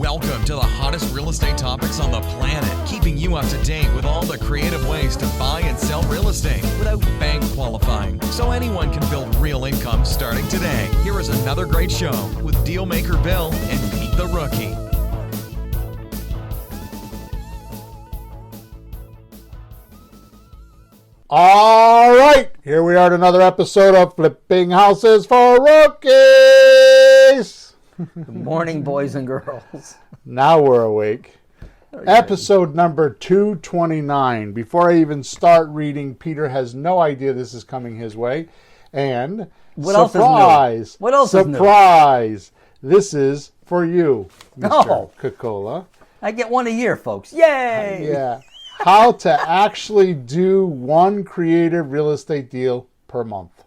Welcome to the hottest real estate topics on the planet, keeping you up to date with all the creative ways to buy and sell real estate without bank qualifying, so anyone can build real income starting today. Here is another great show with Dealmaker Bill and Pete the Rookie. All right, here we are at another episode of Flipping Houses for Rookies. Good morning, boys and girls. Now we're awake. Episode number 229. Before I even start reading, Peter has no idea this is coming his way. And What surprise, else is new? What else surprise, is new? This is for you, Mr. Oh. Coca-Cola. I get one a year, folks. Yay! Yeah. How to actually do one creative real estate deal per month.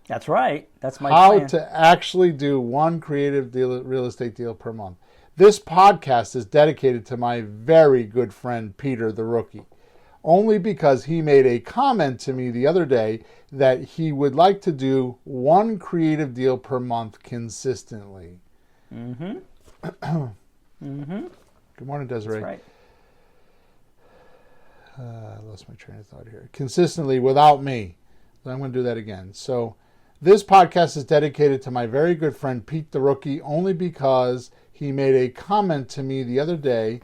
That's right. That's my How plan. to actually do one creative real estate deal per month. This podcast is dedicated to my very good friend, Peter the Rookie, only because he made a comment to me the other day that he would like to do one creative deal per month consistently. Mm-hmm. Good morning, Desiree. That's right. I lost my train of thought here. Consistently without me. I'm going to do that again. So this podcast is dedicated to my very good friend Pete the Rookie only because he made a comment to me the other day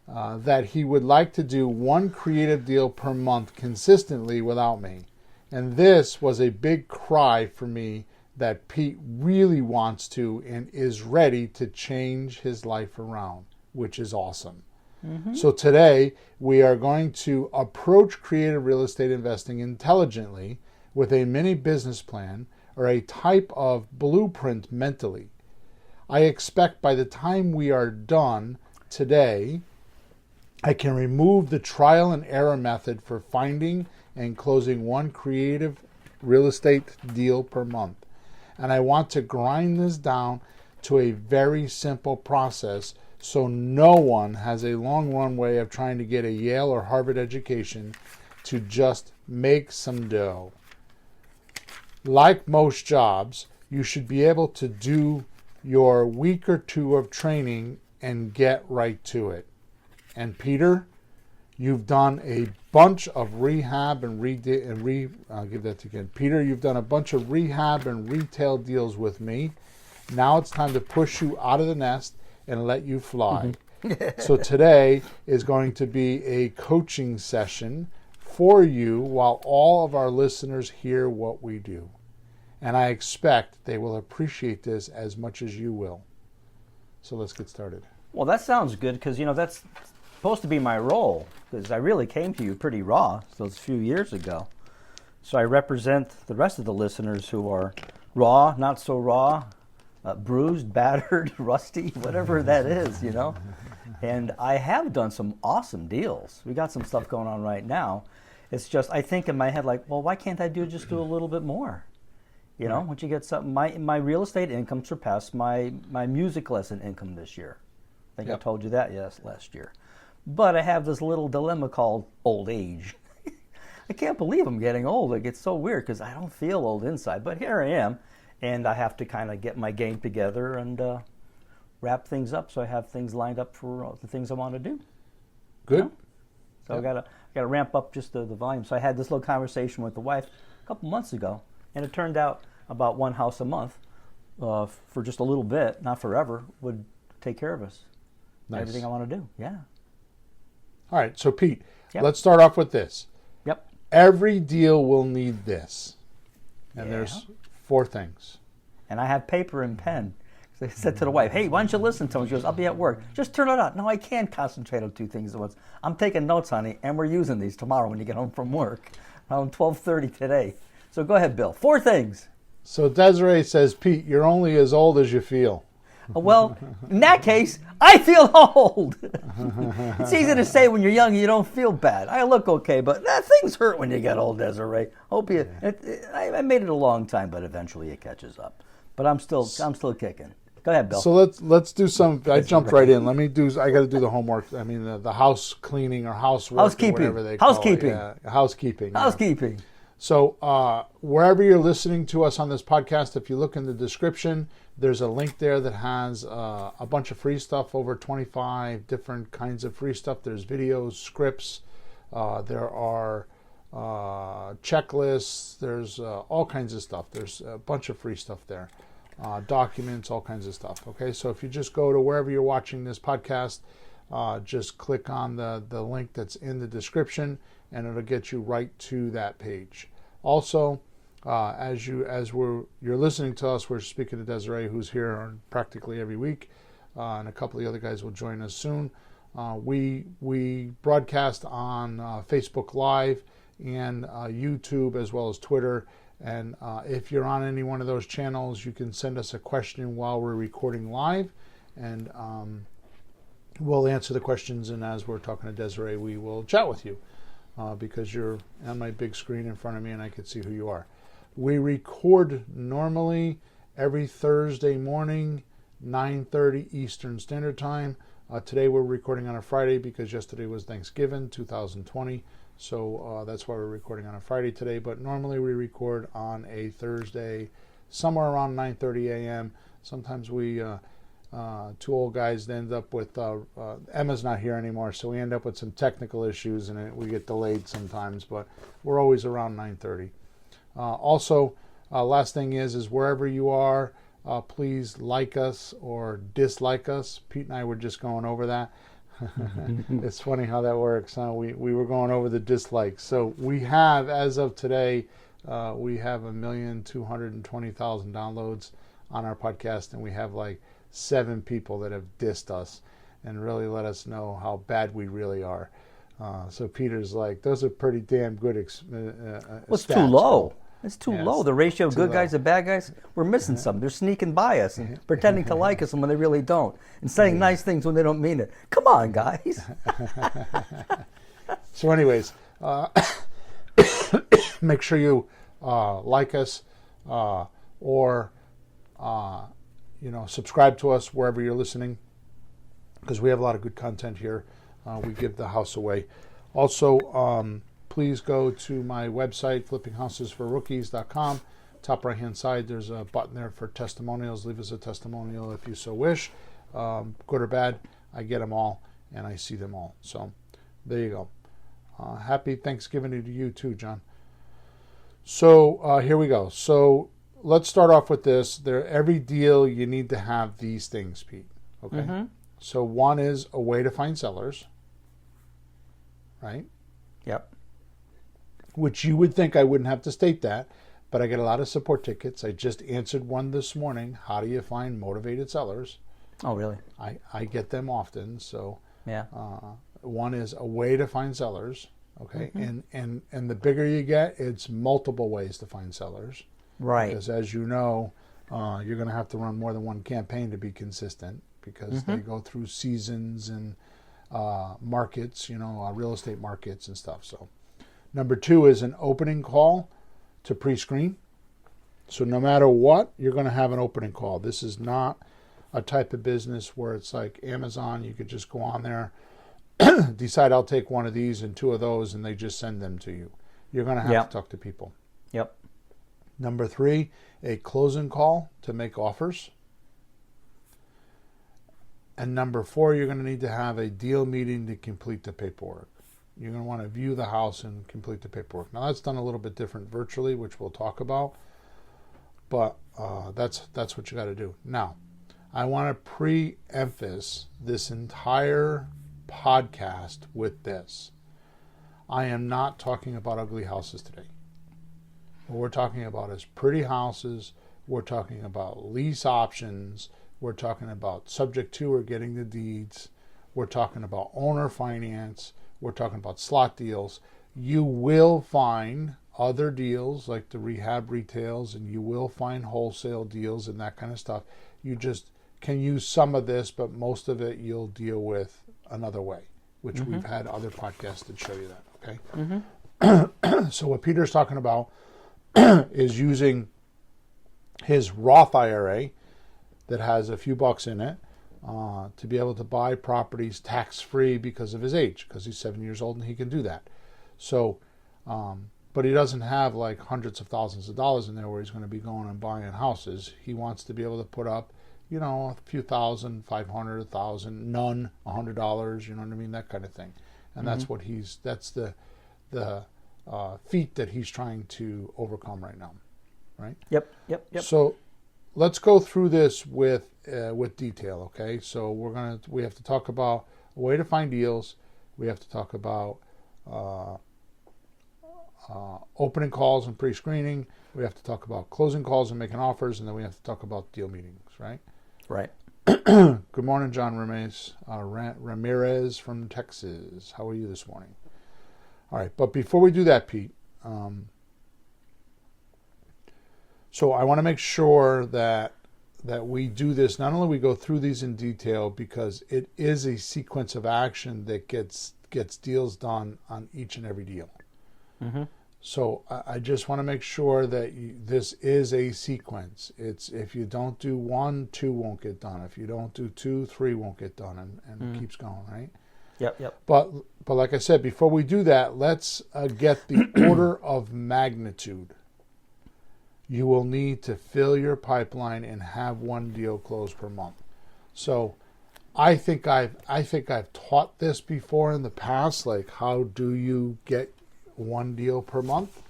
that he would like to do one creative deal per month consistently without me. And this was a big cry for me that Pete really wants to and is ready to change his life around, which is awesome. Mm-hmm. So today we are going to approach creative real estate investing intelligently with a mini business plan or a type of blueprint mentally. I expect by the time we are done today, I can remove the trial and error method for finding and closing one creative real estate deal per month. And I want to grind this down to a very simple process so no one has a long runway of trying to get a Yale or Harvard education to just make some dough. Like most jobs, you should be able to do your week or two of training and get right to it. And Peter, you've done a bunch of rehab and I'll give that to again. Peter, you've done a bunch of rehab and retail deals with me. Now it's time to push you out of the nest and let you fly. So today is going to be a coaching session for you while all of our listeners hear what we do. And I expect they will appreciate this as much as you will. So let's get started. Well, that sounds good because, that's supposed to be my role because I really came to you pretty raw those few years ago. So I represent the rest of the listeners who are raw, not so raw, bruised, battered, rusty, whatever that is, And I have done some awesome deals. We got some stuff going on right now. It's just, I think in my head, like, well, why can't I just do a little bit more? Once you get something, my real estate income surpassed my music lesson income this year. I think I told you that last year. But I have this little dilemma called old age. I can't believe I'm getting old. It gets so weird because I don't feel old inside. But here I am. And I have to kind of get my game together and wrap things up so I have things lined up for the things I want to do. Good. So I gotta ramp up just the volume. So I had this little conversation with the wife a couple months ago, and it turned out about one house a month for just a little bit, not forever, would take care of us. Nice. Everything I want to do. Yeah. All right. So Pete, Let's start off with this. Yep. Every deal will need this. And there's 4 things. And I have paper and pen. So I said to the wife, hey, why don't you listen to him? She goes, I'll be at work. Just turn it on. No, I can't concentrate on 2 things at once. I'm taking notes, honey, and we're using these tomorrow when you get home from work, around 12:30 today. So go ahead, Bill. 4 things. So Desiree says, Pete, you're only as old as you feel. Well, in that case, I feel old. It's easy to say when you're young you don't feel bad. I look okay, but things hurt when you get old, Desiree. I made it a long time, but eventually it catches up. But I'm still kicking. Go ahead, Bill. So let's do some. I jumped right in. I got to do the homework. I mean the house cleaning or housework, or whatever they call it. Housekeeping. Yeah, housekeeping. Housekeeping. So wherever you're listening to us on this podcast, if you look in the description, there's a link there that has a bunch of free stuff, over 25 different kinds of free stuff. There's videos, scripts, there are checklists, there's all kinds of stuff. There's a bunch of free stuff there, documents, all kinds of stuff. Okay, so if you just go to wherever you're watching this podcast, just click on the link that's in the description, and it'll get you right to that page. Also, as you're listening to us, we're speaking to Desiree, who's here practically every week, and a couple of the other guys will join us soon. We broadcast on Facebook Live and YouTube, as well as Twitter. And if you're on any one of those channels, you can send us a question while we're recording live, and we'll answer the questions. And as we're talking to Desiree, we will chat with you. Because you're on my big screen in front of me and I can see who you are. We record normally every Thursday morning, 9:30 Eastern Standard Time. Today we're recording on a Friday because yesterday was Thanksgiving 2020. So that's why we're recording on a Friday today. But normally we record on a Thursday somewhere around 9:30 a.m. Sometimes we... two old guys end up with Emma's not here anymore, so we end up with some technical issues and we get delayed sometimes, but we're always around 9:30. Also, last thing is wherever you are, please like us or dislike us. Pete and I were just going over that. It's funny how that works, huh? We were going over the dislikes. So we have, as of today, we have 1,220,000 downloads on our podcast, and we have like 7 people that have dissed us and really let us know how bad we really are. So Peter's like, those are pretty damn good It's stats. too low. It's too Yeah, low. The ratio of good low. guys to bad guys, we're missing some. They're sneaking by us and pretending to like us when they really don't, and saying nice things when they don't mean it. Come on, guys. So anyways, make sure you like us or subscribe to us wherever you're listening, because we have a lot of good content here. We give the house away. Also, please go to my website, flippinghousesforrookies.com. Top right-hand side, there's a button there for testimonials. Leave us a testimonial if you so wish. Good or bad, I get them all, and I see them all. So there you go. Happy Thanksgiving to you too, John. So here we go. So let's start off with this. Every deal, you need to have these things, Pete. Okay? Mm-hmm. So one is a way to find sellers, right? Yep. Which you would think I wouldn't have to state that, but I get a lot of support tickets. I just answered one this morning. How do you find motivated sellers? Oh, really? I get them often. So yeah. One is a way to find sellers. Okay. Mm-hmm. And the bigger you get, it's multiple ways to find sellers. Right. Because as you know, you're going to have to run more than one campaign to be consistent, because they go through seasons and markets, real estate markets and stuff. So number 2 is an opening call to pre-screen. So no matter what, you're going to have an opening call. This is not a type of business where it's like Amazon. You could just go on there, decide I'll take one of these and 2 of those, and they just send them to you. You're going to have to talk to people. Yep. Number 3, a closing call to make offers. And number 4, you're going to need to have a deal meeting to complete the paperwork. You're going to want to view the house and complete the paperwork. Now, that's done a little bit different virtually, which we'll talk about. But that's what you got to do. Now, I want to pre-emphasize this entire podcast with this. I am not talking about ugly houses today. What we're talking about is pretty houses. We're talking about lease options. We're talking about subject to or getting the deeds. We're talking about owner finance. We're talking about slot deals. You will find other deals like the rehab retails, and you will find wholesale deals and that kind of stuff. You just can use some of this, but most of it you'll deal with another way, which we've had other podcasts that show you that, okay? So what Peter's talking about is using his Roth IRA that has a few bucks in it to be able to buy properties tax-free because of his age, because he's 7 years old and he can do that. So but he doesn't have like hundreds of thousands of dollars in there where he's going to be going and buying houses. He wants to be able to put up, a few thousand, 500, 1,000, none, $100, you know what I mean, that kind of thing. And that's the feat that he's trying to overcome right now, right? Yep. So let's go through this with detail, okay? So we have to talk about a way to find deals. We have to talk about opening calls and pre-screening. We have to talk about closing calls and making offers, and then we have to talk about deal meetings, right? Right. Good morning, John Ramirez from Texas. How are you this morning? All right, but before we do that, Pete, so I want to make sure that we do this. Not only we go through these in detail, because it is a sequence of action that gets deals done on each and every deal. Mm-hmm. So I just want to make sure that this is a sequence. It's if you don't do 1, 2 won't get done. If you don't do 2, 3 won't get done, and it keeps going, right? Yep. But like I said, before we do that, let's get the order of magnitude. You will need to fill your pipeline and have 1 deal closed per month. So I think I've taught this before in the past, like how do you get 1 deal per month?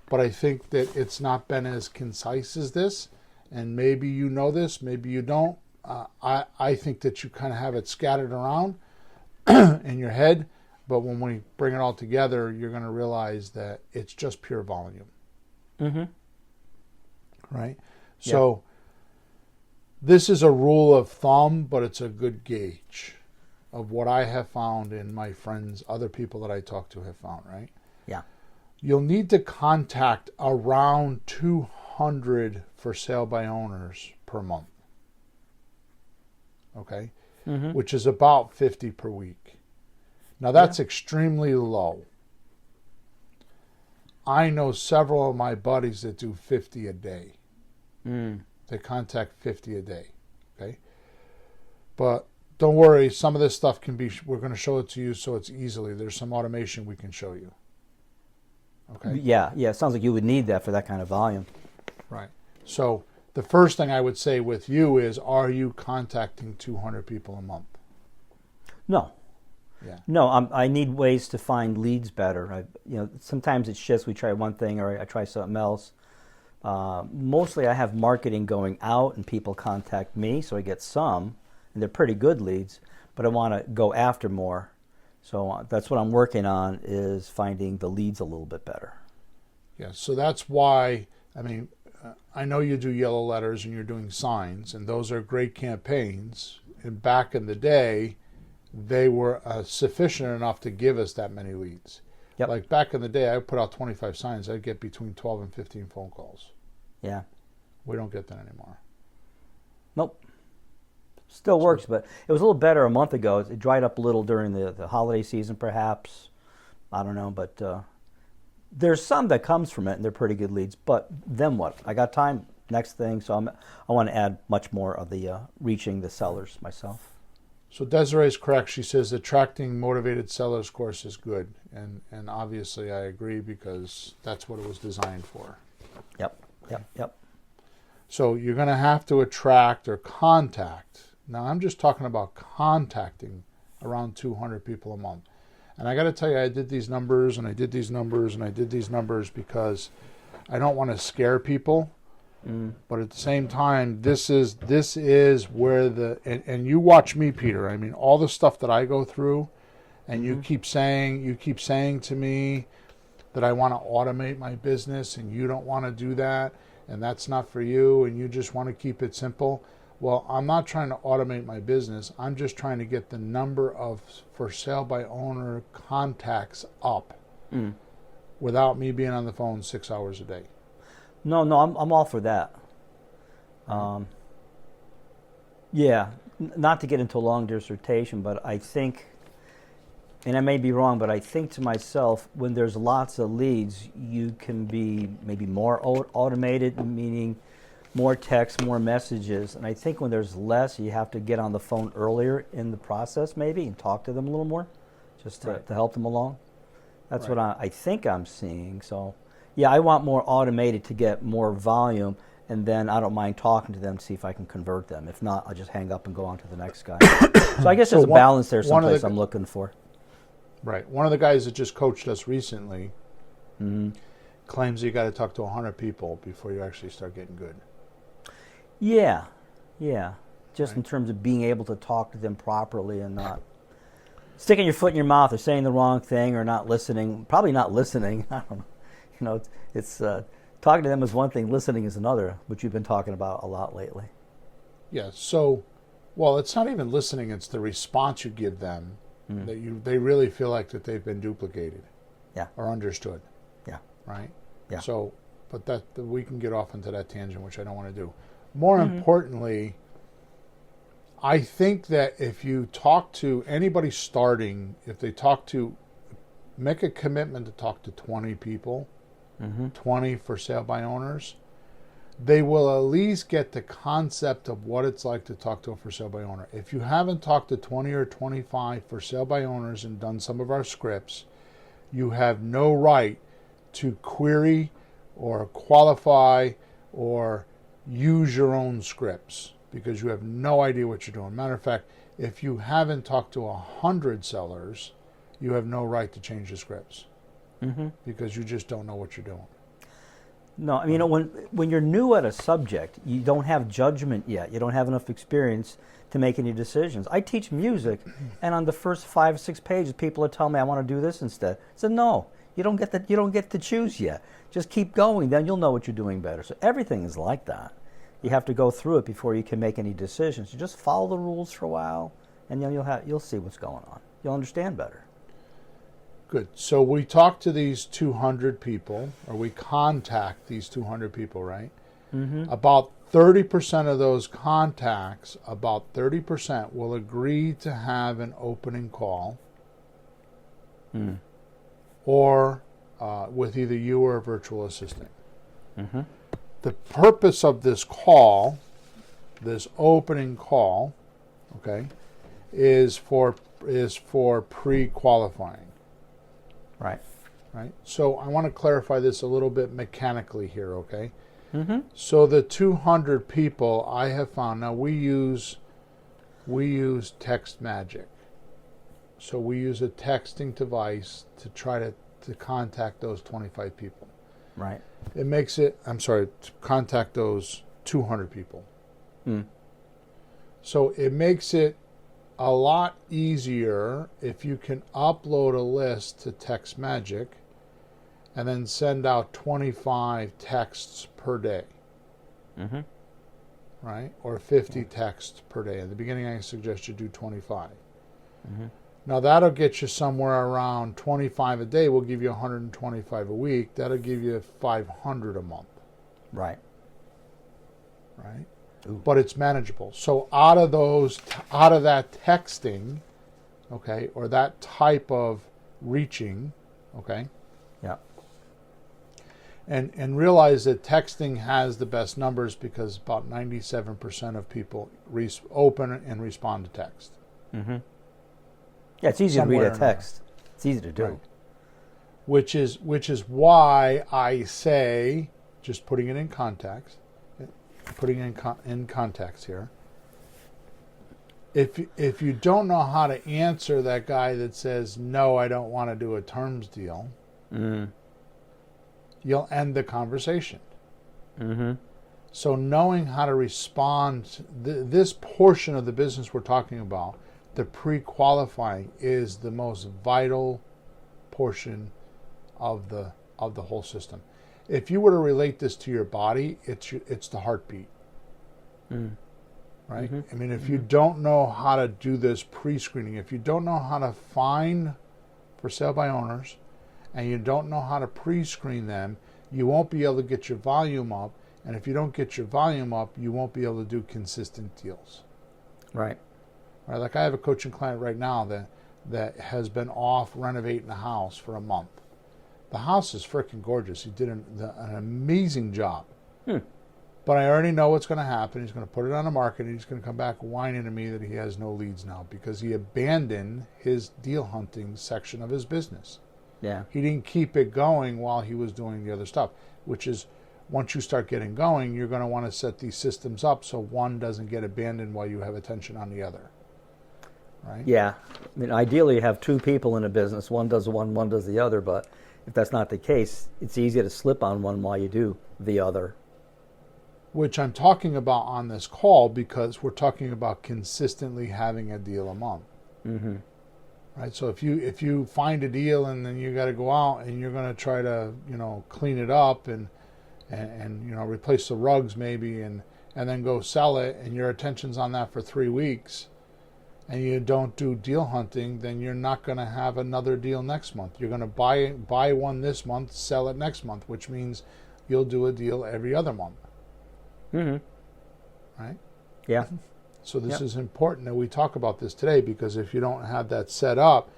But I think that it's not been as concise as this, and maybe you know this, maybe you don't. I think that you kind of have it scattered around in your head, but when we bring it all together, you're going to realize that it's just pure volume. Mm-hmm. Right? So this is a rule of thumb, but it's a good gauge of what I have found and my friends, other people that I talk to have found, right? Yeah. You'll need to contact around 200 for sale by owners per month. Okay? Mm-hmm. Which is about 50 per week. Now that's extremely low. I know several of my buddies that do 50 a day. They contact 50 a day. Okay? But don't worry, some of this stuff we're going to show it to you so it's easily. There's some automation we can show you. Okay? Yeah. It sounds like you would need that for that kind of volume. Right. So the first thing I would say with you is, are you contacting 200 people a month? No. Yeah. No, I need ways to find leads better. Sometimes it's just we try one thing or I try something else. Mostly I have marketing going out and people contact me, so I get some, and they're pretty good leads, but I want to go after more. So that's what I'm working on, is finding the leads a little bit better. Yeah, so that's why, I know you do yellow letters and you're doing signs, and those are great campaigns. And back in the day, they were sufficient enough to give us that many leads. Yep. Like back in the day, I put out 25 signs, I'd get between 12 and 15 phone calls. Yeah. We don't get that anymore. Nope. Still works, but it was a little better a month ago. It dried up a little during the holiday season, perhaps. I don't know, but there's some that comes from it, and they're pretty good leads. But then what? I got time. Next thing, so I want to add much more of the reaching the sellers myself. So Desiree's correct. She says attracting motivated sellers course is good, and obviously I agree, because that's what it was designed for. Yep. So you're going to have to attract or contact. Now I'm just talking about contacting around 200 people a month. And I got to tell you, I did these numbers and I did these numbers and I did these numbers because I don't want to scare people. But at the same time, this is where and you watch me, Peter. All the stuff that I go through, and you keep saying to me that I want to automate my business, and you don't want to do that, and that's not for you, and you just want to keep it simple. Well, I'm not trying to automate my business. I'm just trying to get the number of for sale by owner contacts up without me being on the phone 6 hours a day. No, I'm all for that. Not to get into a long dissertation, but I think, and I may be wrong, but I think to myself, when there's lots of leads, you can be maybe more automated, meaning more text, more messages. And I think when there's less, you have to get on the phone earlier in the process maybe and talk to them a little more, just to help them along. That's Right. what I think I'm seeing. So, yeah, I want more automated to get more volume, and then I don't mind talking to them to see if I can convert them. If not, I'll just hang up and go on to the next guy. So I guess So there's a balance there one of someplace the- I'm looking for. Right. One of the guys that just coached us recently Mm-hmm. claims you got to talk to 100 people before you actually start getting good. Yeah, yeah. Just in Right. terms of being able to talk to them properly and not sticking your foot in your mouth or saying the wrong thing or not listening. Probably not listening. I don't know. You know, it's talking to them is one thing, listening is another, which you've been talking about a lot lately. Yeah. So, well, it's not even listening; it's the response you give them that they really feel like that they've been duplicated, Yeah. or understood, Yeah. right? Yeah. So, but that we can get off into that tangent, which I don't want to do. More importantly, I think that if you talk to anybody starting, if they make a commitment to talk to 20 people, 20 for sale by owners, they will at least get the concept of what it's like to talk to a for sale by owner. If you haven't talked to 20 or 25 for sale by owners and done some of our scripts, you have no right to query or qualify or use your own scripts because you have no idea what you're doing. Matter of fact, if you haven't talked to 100 sellers, you have no right to change the scripts because you just don't know what you're doing. No, I mean, when you're new at a subject, you don't have judgment yet. You don't have enough experience to make any decisions. I teach music, and on the first 5 or 6 pages, people are telling me I want to do this instead. I said, no, you don't get to choose yet. Just keep going, then you'll know what you're doing better. So everything is like that. You have to go through it before you can make any decisions. You just follow the rules for a while, and then you'll see what's going on. You'll understand better. Good. So we talk to these 200 people, or we contact these 200 people, right? Mm-hmm. About 30% of those contacts, about 30% will agree to have an opening call or with either you or a virtual assistant. Mm-hmm. The purpose of this call, this opening call, okay, is for pre-qualifying. Right. Right. So I want to clarify this a little bit mechanically here, okay? Mm-hmm. So the 200 people I have found, now we use text magic. So we use a texting device to try to contact those 25 people. Right. It makes it, to contact those 200 people. So it makes it a lot easier if you can upload a list to Text Magic and then send out 25 texts per day. Mm-hmm. Right? Or 50 texts per day. In the beginning, I suggest you do 25. Mm-hmm. Now, that'll get you somewhere around 25 a day. Will give you 125 a week. That'll give you 500 a month. Right. Right? Ooh. But it's manageable. So out of that texting, okay, or that type of reaching, okay, Yeah. and realize that texting has the best numbers because about 97% of people open and respond to text. Mm-hmm. Yeah, it's easy to read a text. It's easy to do. Right. Which is why I say, just putting it in context, in context here. If you don't know how to answer that guy that says, no, I don't want to do a terms deal, you'll end the conversation. Mm-hmm. So knowing how to respond, this portion of the business we're talking about, the pre-qualifying, is the most vital portion of the whole system. If you were to relate this to your body, it's the heartbeat. Right? Mm-hmm. I mean, if you don't know how to do this pre-screening, if you don't know how to find for sale by owners, and you don't know how to pre-screen them, you won't be able to get your volume up. And if you don't get your volume up, you won't be able to do consistent deals. Right. Right? Like I have a coaching client right now that has been off renovating a house for a month. The house is freaking gorgeous. He did an amazing job. But I already know what's going to happen. He's going to put it on the market, and he's going to come back whining to me that he has no leads now because he abandoned his deal hunting section of his business. Yeah. He didn't keep it going while he was doing the other stuff, which is once you start getting going, you're going to want to set these systems up so one doesn't get abandoned while you have attention on the other. Right? Yeah. I mean, ideally, you have two people in a business. One does one does the other. But if that's not the case, it's easy to slip on one while you do the other. Which I'm talking about on this call because we're talking about consistently having a deal a month. Mm-hmm. Right? So if you find a deal and then you got to go out and you're going to try to, clean it up and replace the rugs maybe and then go sell it and your attention's on that for 3 weeks and you don't do deal hunting, then you're not going to have another deal next month. You're going to buy one this month, sell it next month, which means you'll do a deal every other month. Mm-hmm. Right? Yeah. So this is important that we talk about this today because if you don't have that set up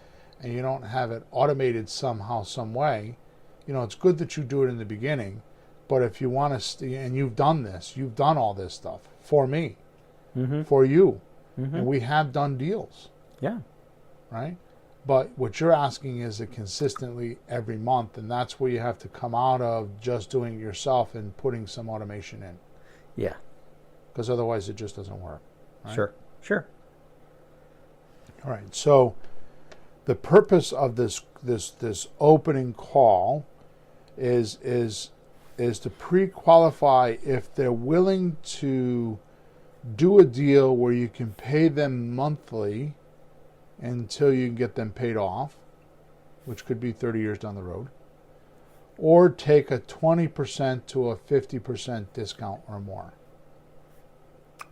and you don't have it automated somehow, some way, it's good that you do it in the beginning, but if you want to, and you've done all this stuff for me, for you, and we have done deals. Yeah. Right? But what you're asking is it consistently every month, and that's where you have to come out of just doing it yourself and putting some automation in. Yeah. Because otherwise it just doesn't work. Right? Sure. All right. So the purpose of this opening call is to pre-qualify if they're willing to do a deal where you can pay them monthly until you can get them paid off, which could be 30 years down the road, or take a 20% to a 50% discount or more.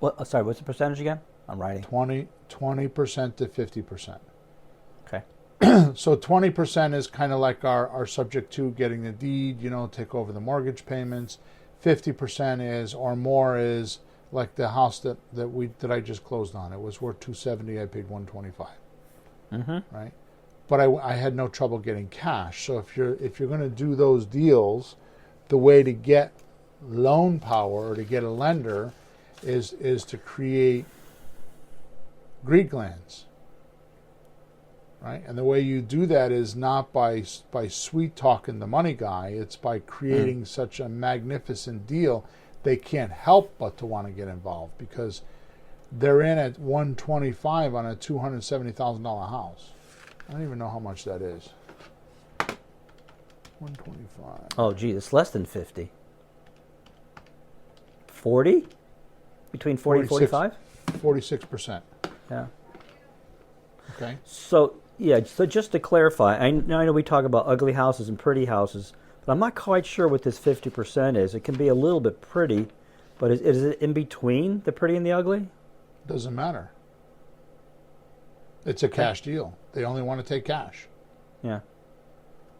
What? Sorry, what's the percentage again? I'm writing. 20% to 50%. Okay. So 20% is kind of like our subject to getting the deed, take over the mortgage payments. 50% is or more is like the house that I just closed on. It was worth $270. I paid $125. Mm-hmm. Right. But I had no trouble getting cash. So if you're going to do those deals, the way to get loan power or to get a lender is to create greed glands, right? And the way you do that is not by sweet talking the money guy. It's by creating such a magnificent deal they can't help but to want to get involved because they're in at $125 on a $270,000 house. I don't even know how much that is. 125. Oh, gee, it's less than 50. 40? Between 40 and 45? 46%. Yeah. Okay. So just to clarify, I know we talk about ugly houses and pretty houses, but I'm not quite sure what this 50% is. It can be a little bit pretty, but is it in between the pretty and the ugly? Doesn't matter. It's a cash deal. They only want to take cash. Yeah.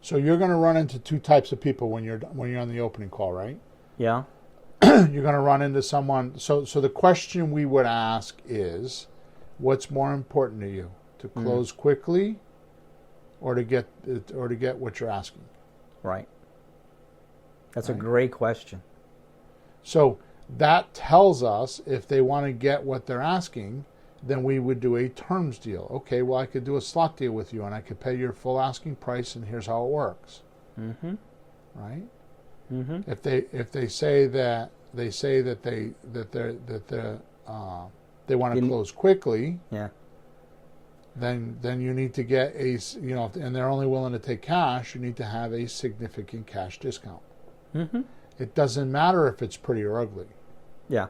So you're going to run into two types of people when you're on the opening call, right? Yeah. You're going to run into someone. So the question we would ask is, what's more important to you, to close quickly, or to get what you're asking? Right. That's a great question. So that tells us if they want to get what they're asking, then we would do a terms deal. Okay, well, I could do a slot deal with you, and I could pay your full asking price, and here's how it works. Mm-hmm. Right? Mm-hmm. If they say that they want to close quickly, yeah, then you need to get and they're only willing to take cash, you need to have a significant cash discount. Mm-hmm. It doesn't matter if it's pretty or ugly. Yeah.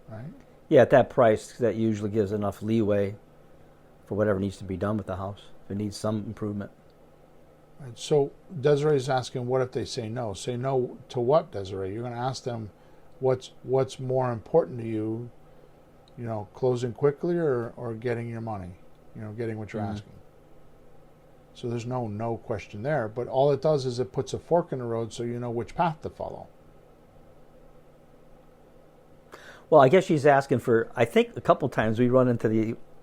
Right? Yeah, at that price, that usually gives enough leeway for whatever needs to be done with the house. If it needs some improvement. Right. So Desiree's asking, what if they say no? Say no to what, Desiree? You're going to ask them, what's more important to you, closing quickly or getting your money, getting what you're asking. So there's no question there. But all it does is it puts a fork in the road so you know which path to follow. Well, I guess she's asking for, I think a couple times we run into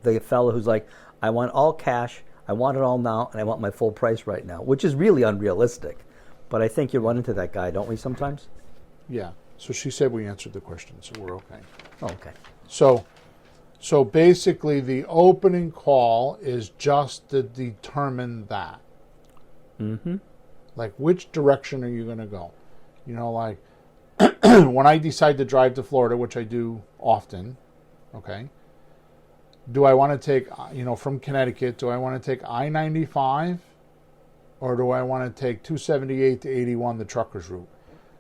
the fellow who's like, I want all cash, I want it all now, and I want my full price right now, which is really unrealistic. But I think you run into that guy, don't we, sometimes? Yeah. So she said we answered the question, so we're okay. Oh, okay. So basically the opening call is just to determine that. Mm-hmm. Like, which direction are you going to go? You know, like, when I decide to drive to Florida, which I do often, okay, do I want to take, from Connecticut, do I want to take I-95 or do I want to take 278 to 81, the trucker's route?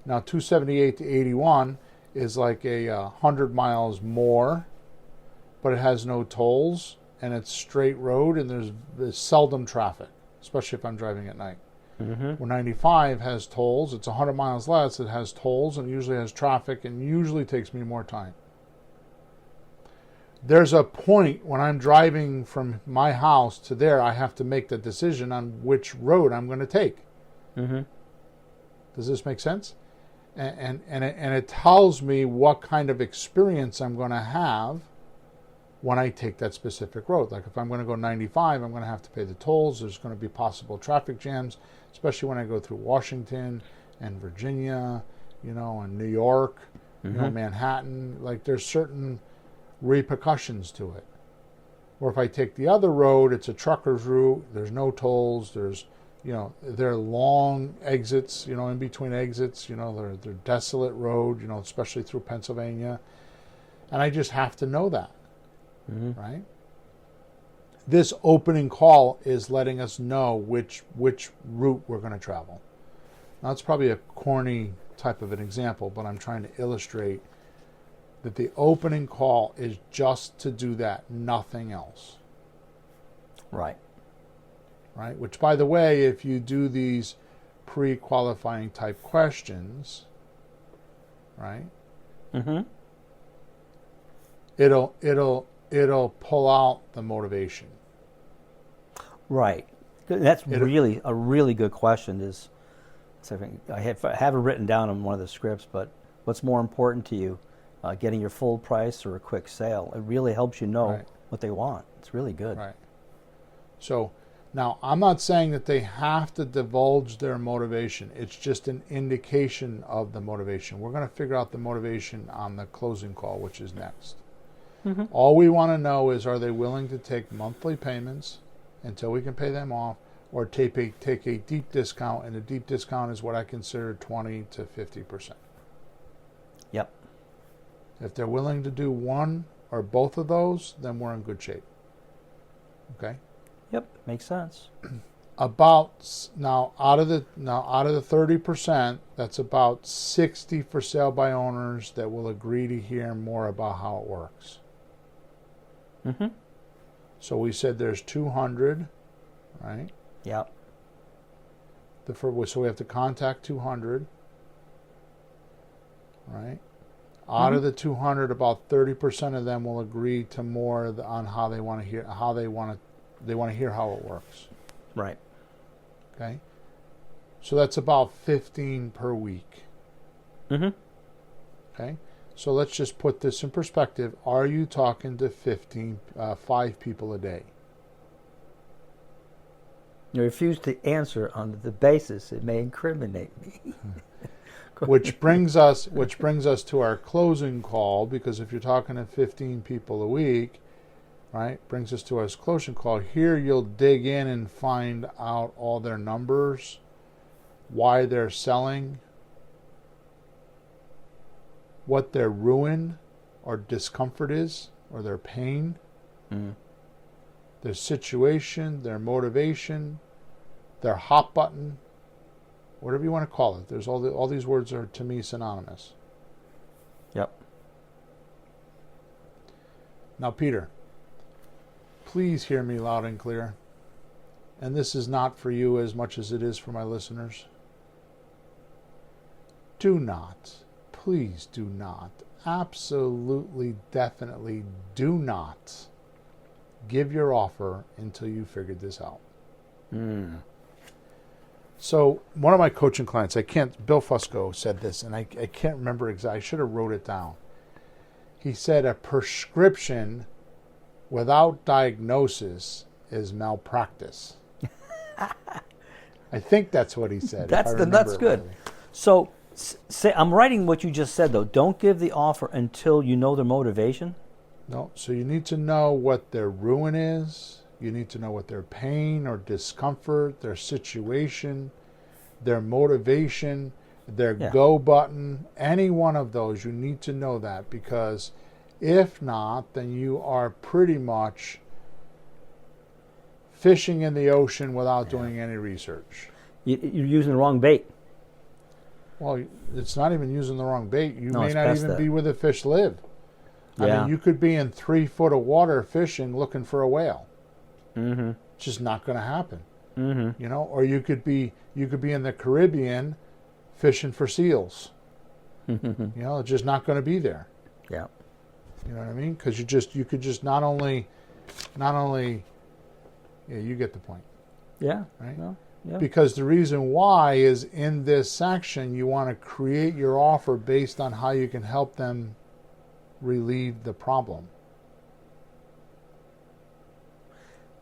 Now, 278 to 81 is like 100 miles more, but it has no tolls and it's straight road and there's seldom traffic, especially if I'm driving at night. Mm-hmm. Where 95 has tolls, it's 100 miles less, it has tolls and usually has traffic and usually takes me more time. There's a point when I'm driving from my house to there, I have to make the decision on which road I'm going to take. Mm-hmm. Does this make sense? And it tells me what kind of experience I'm going to have when I take that specific road. Like if I'm going to go 95, I'm going to have to pay the tolls. There's going to be possible traffic jams, especially when I go through Washington and Virginia, and New York, Manhattan. Like there's certain repercussions to it. Or if I take the other road, it's a trucker's route. There's no tolls. There's, there are long exits, in between exits. They're desolate road, especially through Pennsylvania. And I just have to know that. Mm-hmm. Right? This opening call is letting us know which route we're going to travel. Now, it's probably a corny type of an example, but I'm trying to illustrate that the opening call is just to do that, nothing else. Right. Right? Which, by the way, if you do these pre-qualifying type questions, right? Mm-hmm. It'll pull out the motivation. Right. That's really a really good question. I have it written down in one of the scripts, but what's more important to you, getting your full price or a quick sale? It really helps you know what they want. It's really good. Right. So now I'm not saying that they have to divulge their motivation. It's just an indication of the motivation. We're going to figure out the motivation on the closing call, which is next. Mm-hmm. All we want to know is, are they willing to take monthly payments until we can pay them off, or take a deep discount, and a deep discount is what I consider 20 to 50%. Yep. If they're willing to do one or both of those, then we're in good shape. Okay? Yep, makes sense. Now out of the 30%, that's about 60 for sale by owners that will agree to hear more about how it works. Mm-hmm. So we said there's 200, right? Yep. So we have to contact 200, right? Out of the 200, about 30% of them will agree to more on how they want to hear how it works. Right. Okay. So that's about 15 per week. Mm-hmm. Okay. So let's just put this in perspective. Are you talking to 5 people a day? You refuse to answer on the basis it may incriminate me. Which brings us to our closing call, because if you're talking to 15 people a week, right, brings us to our closing call. Here you'll dig in and find out all their numbers, why they're selling, what their ruin or discomfort is, or their pain, their situation, their motivation, their hot button, whatever you want to call it. There's all these words are, to me, synonymous. Yep. Now, Peter, please hear me loud and clear. And this is not for you as much as it is for my listeners. Do not, please do not, absolutely, definitely do not give your offer until you figured this out. So one of my coaching clients, Bill Fusco said this, and I can't remember exactly, I should have wrote it down. He said a prescription without diagnosis is malpractice. I think that's what he said. That's good. Rightly. So I'm writing what you just said, though. Don't give the offer until you know their motivation. No, so you need to know what their ruin is. You need to know what their pain or discomfort, their situation, their motivation, their go button, any one of those. You need to know that, because if not, then you are pretty much fishing in the ocean without doing any research. You're using the wrong bait. Well, it's not even using the wrong bait. You No, may it's not past even that. be where the fish live. I Yeah. mean, you could be in 3 foot of water fishing looking for a whale. Mm-hmm. It's just not going to happen. Mm-hmm. You know, or you could be in the Caribbean fishing for seals. You know, it's just not going to be there. Yeah. You know what I mean? Because you could just not only, yeah, you get the point. Yeah. Right? Well, yeah. Because the reason why is in this section, you want to create your offer based on how you can help them relieve the problem.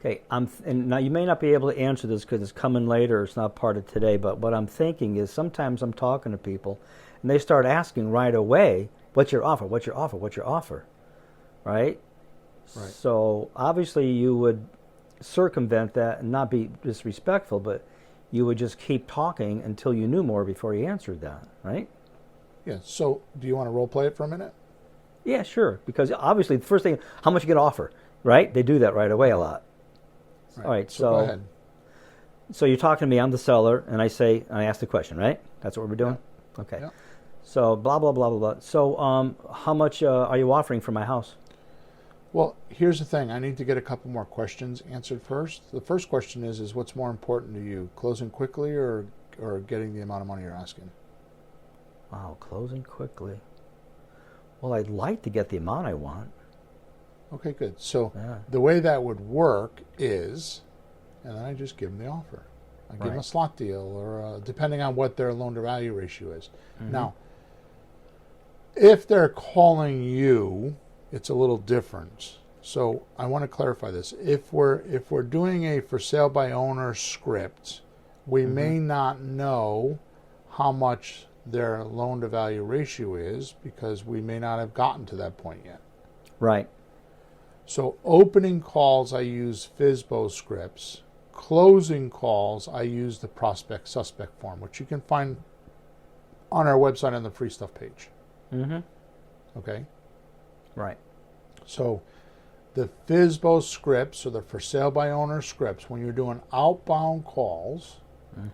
Okay, and now you may not be able to answer this because it's coming later, it's not part of today, but what I'm thinking is sometimes I'm talking to people and they start asking right away, what's your offer, what's your offer, what's your offer, right? Right. So obviously you would circumvent that and not be disrespectful, but you would just keep talking until you knew more before you answered that, right? Yeah, so do you want to role play it for a minute? Yeah, sure, because obviously the first thing, how much you get to offer, right? They do that right away a lot. Right. All right, so go ahead. So you're talking to me, I'm the seller, and I ask the question, right? That's what we're doing? Yeah. Okay. Yeah. So blah, blah, blah, blah, blah. So how much are you offering for my house? Well, here's the thing. I need to get a couple more questions answered first. The first question is what's more important to you, closing quickly or getting the amount of money you're asking? Wow, closing quickly. Well, I'd like to get the amount I want. Okay, good. So Yeah. the way that would work is, and then I just give them the offer. I give them a Right. slot deal, or depending on what their loan to value ratio is. Mm-hmm. Now, if they're calling you, it's a little different. So I want to clarify this. If we're doing a for sale by owner script, we Mm-hmm. may not know how much their loan to value ratio is because we may not have gotten to that point yet. Right. So opening calls, I use FSBO scripts. Closing calls, I use the prospect suspect form, which you can find on our website on the free stuff page. Mm-hmm. Okay? Right. So the FSBO scripts, or the for sale by owner scripts, when you're doing outbound calls,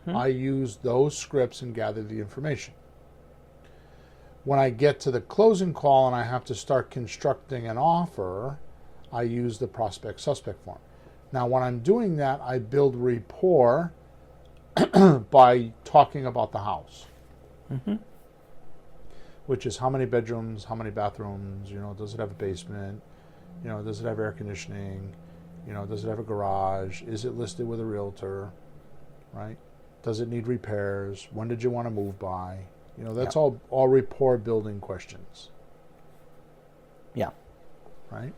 I use those scripts and gather the information. When I get to the closing call and I have to start constructing an offer, I use the prospect suspect form. Now, when I'm doing that, I build rapport by talking about the house, which is how many bedrooms, how many bathrooms, does it have a basement, does it have air conditioning, does it have a garage, is it listed with a realtor, right? Does it need repairs? When did you want to move by? That's all rapport building questions, Yeah. right?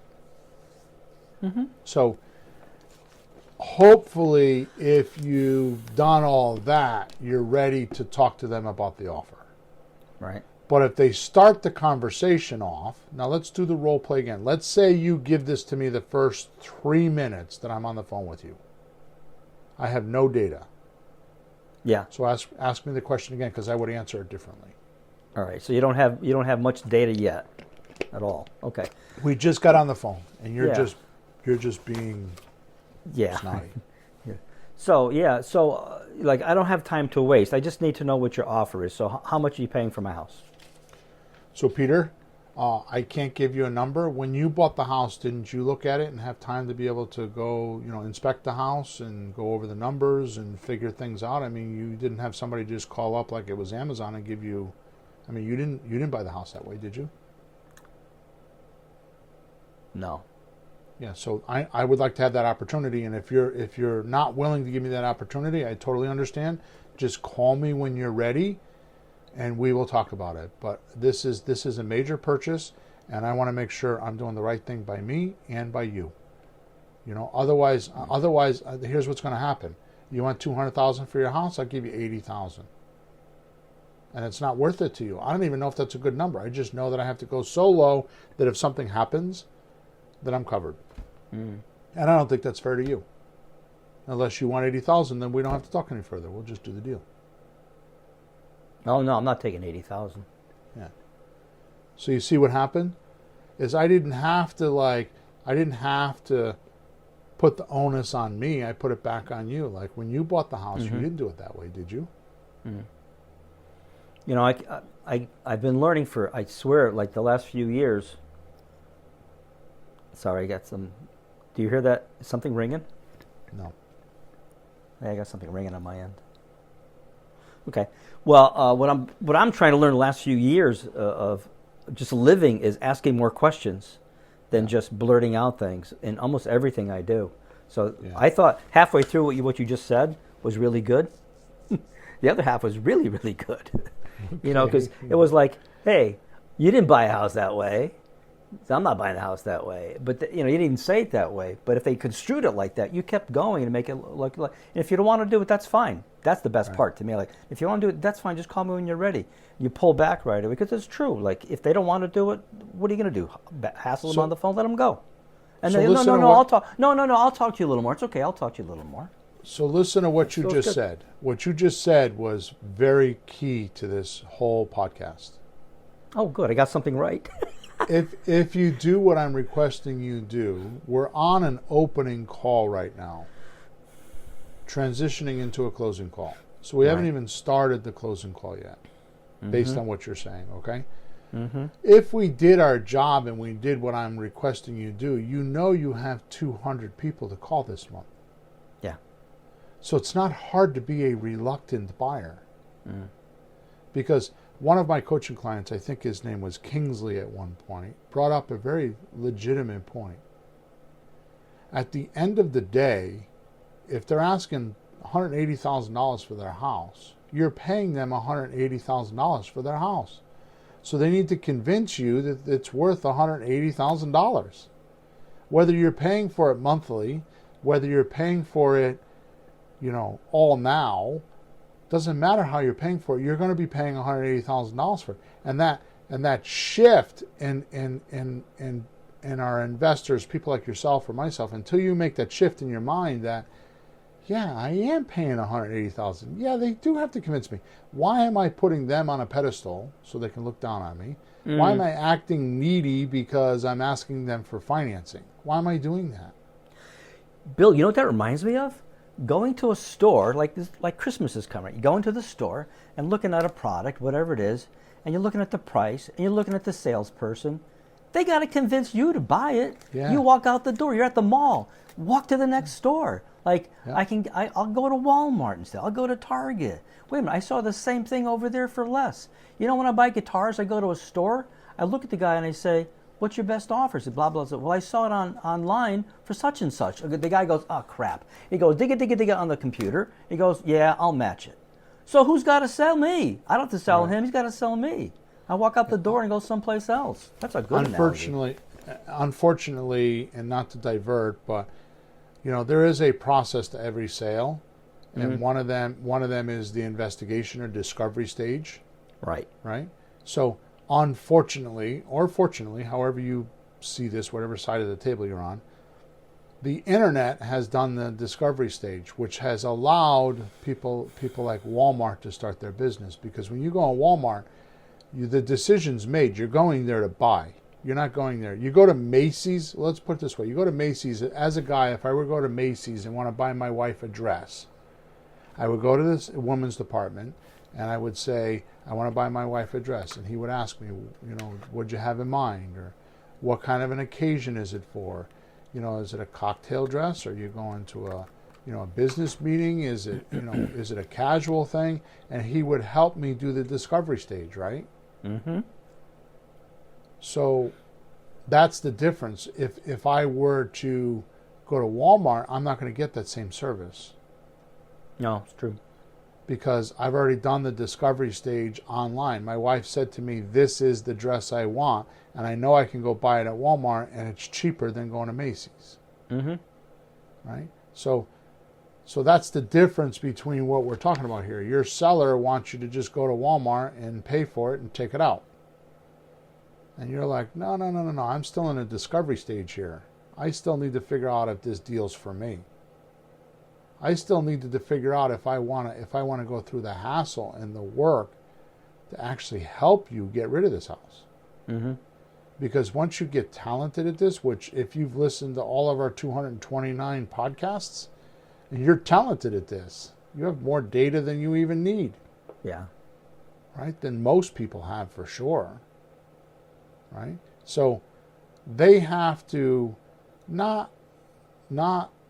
So hopefully if you've done all that, you're ready to talk to them about the offer. Right. But if they start the conversation off, now let's do the role play again. Let's say you give this to me the first 3 minutes that I'm on the phone with you. I have no data. Yeah. So ask me the question again, because I would answer it differently. All right. So you don't have much data yet at all. Okay. We just got on the phone, and you're Yeah. just being Yeah. snotty. So like I don't have time to waste. I just need to know what your offer is. So how much are you paying for my house? So Peter, I can't give you a number. When you bought the house, didn't you look at it and have time to be able to go, inspect the house and go over the numbers and figure things out? I mean, you didn't have somebody just call up like it was Amazon and give you. I mean, you didn't buy the house that way, did you? No. Yeah. So I would like to have that opportunity, and if you're not willing to give me that opportunity, I totally understand. Just call me when you're ready, and we will talk about it. But this is a major purchase, and I want to make sure I'm doing the right thing by me and by you. Otherwise, here's what's going to happen. You want $200,000 for your house? I'll give you $80,000, and it's not worth it to you. I don't even know if that's a good number. I just know that I have to go so low that if something happens, that I'm covered. And I don't think that's fair to you. Unless you want 80,000, then we don't have to talk any further. We'll just do the deal. Oh no, I'm not taking 80,000. Yeah. So you see what happened? Is I didn't have to put the onus on me. I put it back on you. Like when you bought the house, you didn't do it that way, did you? Mm-hmm. You know, I've been learning for, I swear, like the last few years. Sorry, I got some. Do you hear that? Is something ringing? No. Yeah, I got something ringing on my end. Okay. Well, what I'm trying to learn the last few years of just living is asking more questions than just blurting out things in almost everything I do. So I thought halfway through what you just said was really good. The other half was really, really good. You know, because it was like, hey, you didn't buy a house that way. So I'm not buying a house that way. But, you didn't even say it that way. But if they construed it like that, you kept going to make it look like, and if you don't want to do it, that's fine. That's the best part to me. Like, if you want to do it, that's fine. Just call me when you're ready. You pull back right away because it's true. Like, if they don't want to do it, what are you going to do? Hassle them on the phone? Let them go. And then, I'll talk. No, I'll talk to you a little more. It's okay. I'll talk to you a little more. So listen to what you just said. What you just said was very key to this whole podcast. Oh, good. I got something right. If you do what I'm requesting you do, we're on an opening call right now, transitioning into a closing call. So we haven't even started the closing call yet, based on what you're saying, okay? Mm-hmm. If we did our job and we did what I'm requesting you do, you have 200 people to call this month. Yeah. So it's not hard to be a reluctant buyer. Because one of my coaching clients, I think his name was Kingsley at one point, brought up a very legitimate point. At the end of the day, if they're asking $180,000 for their house, you're paying them $180,000 for their house. So they need to convince you that it's worth $180,000. Whether you're paying for it monthly, whether you're paying for it, all now, doesn't matter how you're paying for it. You're going to be paying $180,000 for it, and that shift in our investors, people like yourself or myself, until you make that shift in your mind that, yeah, I am paying $180,000. Yeah, they do have to convince me. Why am I putting them on a pedestal so they can look down on me? Why am I acting needy because I'm asking them for financing? Why am I doing that? Bill, you know what that reminds me of? Going to a store, like Christmas is coming. You go into the store and looking at a product, whatever it is, and you're looking at the price, and you're looking at the salesperson. They got to convince you to buy it. Yeah. You walk out the door. You're at the mall. Walk to the next store. Like, I'll go to Walmart instead. I'll go to Target. Wait a minute, I saw the same thing over there for less. When I buy guitars, I go to a store. I look at the guy and I say, what's your best offer? He said, blah, blah, blah. Well, I saw it online for such and such. The guy goes, oh, crap. He goes, dig it on the computer. He goes, yeah, I'll match it. So who's got to sell me? I don't have to sell him. He's got to sell me. I walk out the door and go someplace else. That's a good analogy. Unfortunately, and not to divert, but, there is a process to every sale. And one of them is the investigation or discovery stage. Right. Right? So, unfortunately, or fortunately, however you see this, whatever side of the table you're on, the internet has done the discovery stage, which has allowed people like Walmart to start their business. Because when you go on Walmart, the decision's made. You're going there to buy. You're not going there. You go to Macy's. Well, let's put it this way. You go to Macy's. As a guy, if I were to go to Macy's and want to buy my wife a dress, I would go to this woman's department and I would say, I want to buy my wife a dress. And he would ask me, what'd you have in mind? Or what kind of an occasion is it for? Is it a cocktail dress? Or are you going to a business meeting? Is it, is it a casual thing? And he would help me do the discovery stage, right? Mm-hmm. So that's the difference. If I were to go to Walmart, I'm not going to get that same service. No, it's true. Because I've already done the discovery stage online. My wife said to me, this is the dress I want, and I know I can go buy it at Walmart, and it's cheaper than going to Macy's. Mm-hmm. Right? So that's the difference between what we're talking about here. Your seller wants you to just go to Walmart and pay for it and take it out. And you're like, no, I'm still in a discovery stage here. I still need to figure out if this deal's for me. I still needed to figure out if I want to go through the hassle and the work to actually help you get rid of this house. Mm-hmm. Because once you get talented at this, which if you've listened to all of our 229 podcasts, and you're talented at this, you have more data than you even need. Yeah. Right? Than most people have, for sure. Right? So they have to not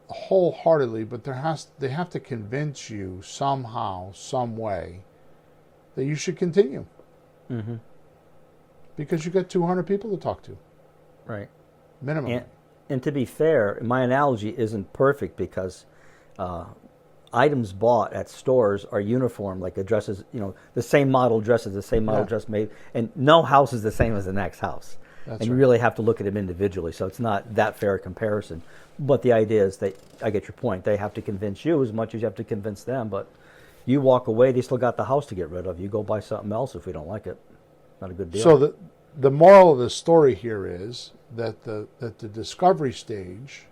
wholeheartedly, but they have to convince you somehow, some way, that you should continue. Mm-hmm. Because you got 200 people to talk to. Right. Minimum. And to be fair, my analogy isn't perfect because items bought at stores are uniform, like addresses, the same model dresses, the same model dress made, and no house is the same as the next house. That's and you right. really have to look at them individually, so it's not that fair a comparison. But the idea is that, I get your point, they have to convince you as much as you have to convince them, but you walk away, they still got the house to get rid of. You go buy something else if we don't like it. Not a good deal. So the moral of the story here is that the discovery stage,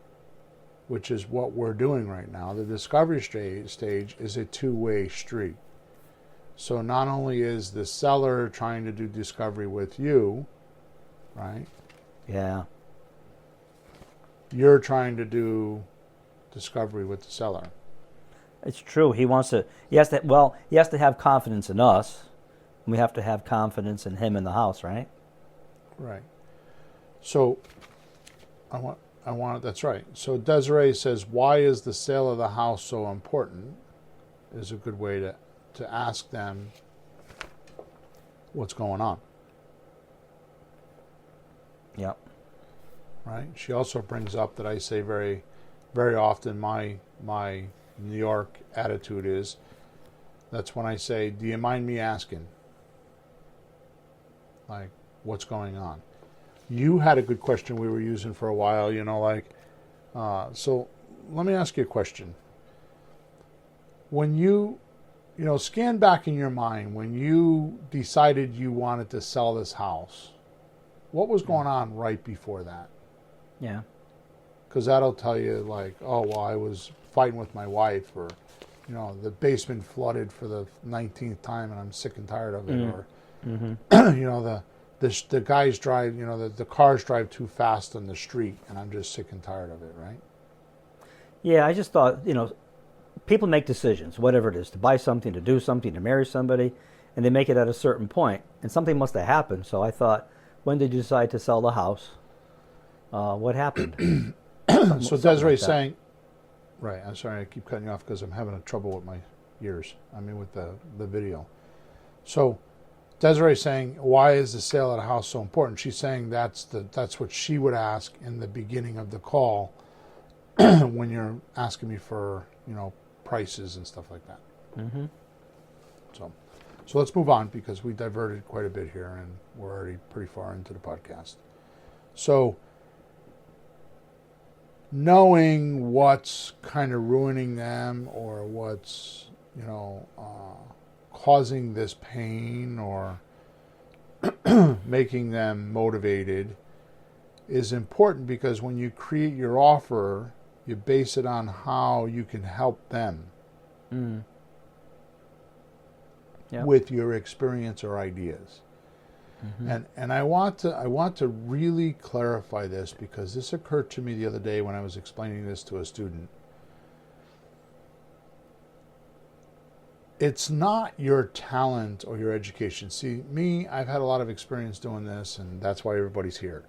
which is what we're doing right now, the discovery stage is a two-way street. So not only is the seller trying to do discovery with you, right? Yeah. You're trying to do discovery with the seller. It's true. He has to have confidence in us. We have to have confidence in him in the house, right? Right. So that's right. So Desiree says, why is the sale of the house so important? Is a good way to ask them what's going on. Yep. Right. She also brings up that I say very, very often my New York attitude is, that's when I say, do you mind me asking? Like, what's going on? You had a good question we were using for a while, so let me ask you a question. When you scan back in your mind, when you decided you wanted to sell this house, what was going on right before that? Yeah. Because that'll tell you, I was fighting with my wife, or, the basement flooded for the 19th time and I'm sick and tired of it, or, the guys drive, the cars drive too fast on the street and I'm just sick and tired of it, right? Yeah, I just thought, people make decisions, whatever it is, to buy something, to do something, to marry somebody, and they make it at a certain point, and something must have happened. So I thought, when did you decide to sell the house? What happened? So Desiree's saying, right, I'm sorry, I keep cutting you off because I'm having trouble with my ears. With the video. So Desiree's saying, why is the sale of the house so important? She's saying that's what she would ask in the beginning of the call when you're asking me for, prices and stuff like that. Mm-hmm. So let's move on because we diverted quite a bit here and we're already pretty far into the podcast. So knowing what's kind of ruining them or what's, causing this pain or making them motivated is important, because when you create your offer, you base it on how you can help them with your experience or ideas. Mm-hmm. And I want to really clarify this, because this occurred to me the other day when I was explaining this to a student. It's not your talent or your education. See, me, I've had a lot of experience doing this, and that's why everybody's here.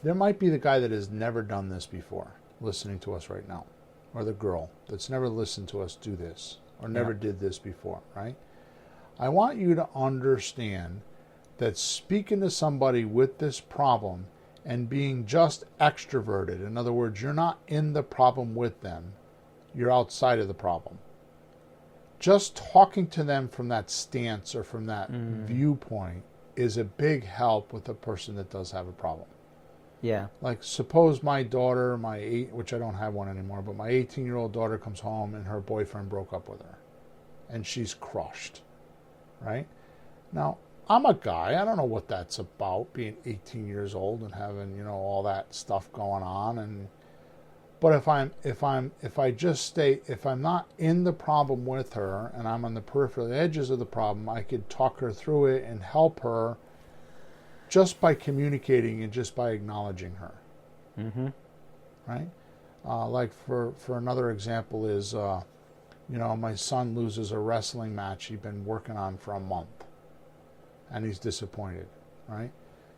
There might be the guy that has never done this before, listening to us right now, or the girl that's never listened to us do this, or never did this before, right? I want you to understand that speaking to somebody with this problem and being just extroverted, in other words, you're not in the problem with them, you're outside of the problem. Just talking to them from that stance or from that viewpoint is a big help with a person that does have a problem. Yeah. Like, suppose my daughter, which I don't have one anymore, but my 18-year-old daughter comes home and her boyfriend broke up with her. And she's crushed, right? Now, I'm a guy. I don't know what that's about, being 18 years old and having, you know, all that stuff going on. And but if I'm not in the problem with her and I'm on the peripheral edges of the problem, I could talk her through it and help her just by communicating and just by acknowledging her. Mm-hmm. Right? Like for another example is, you know, my son loses a wrestling match he'd been working on for a month, and he's disappointed, right?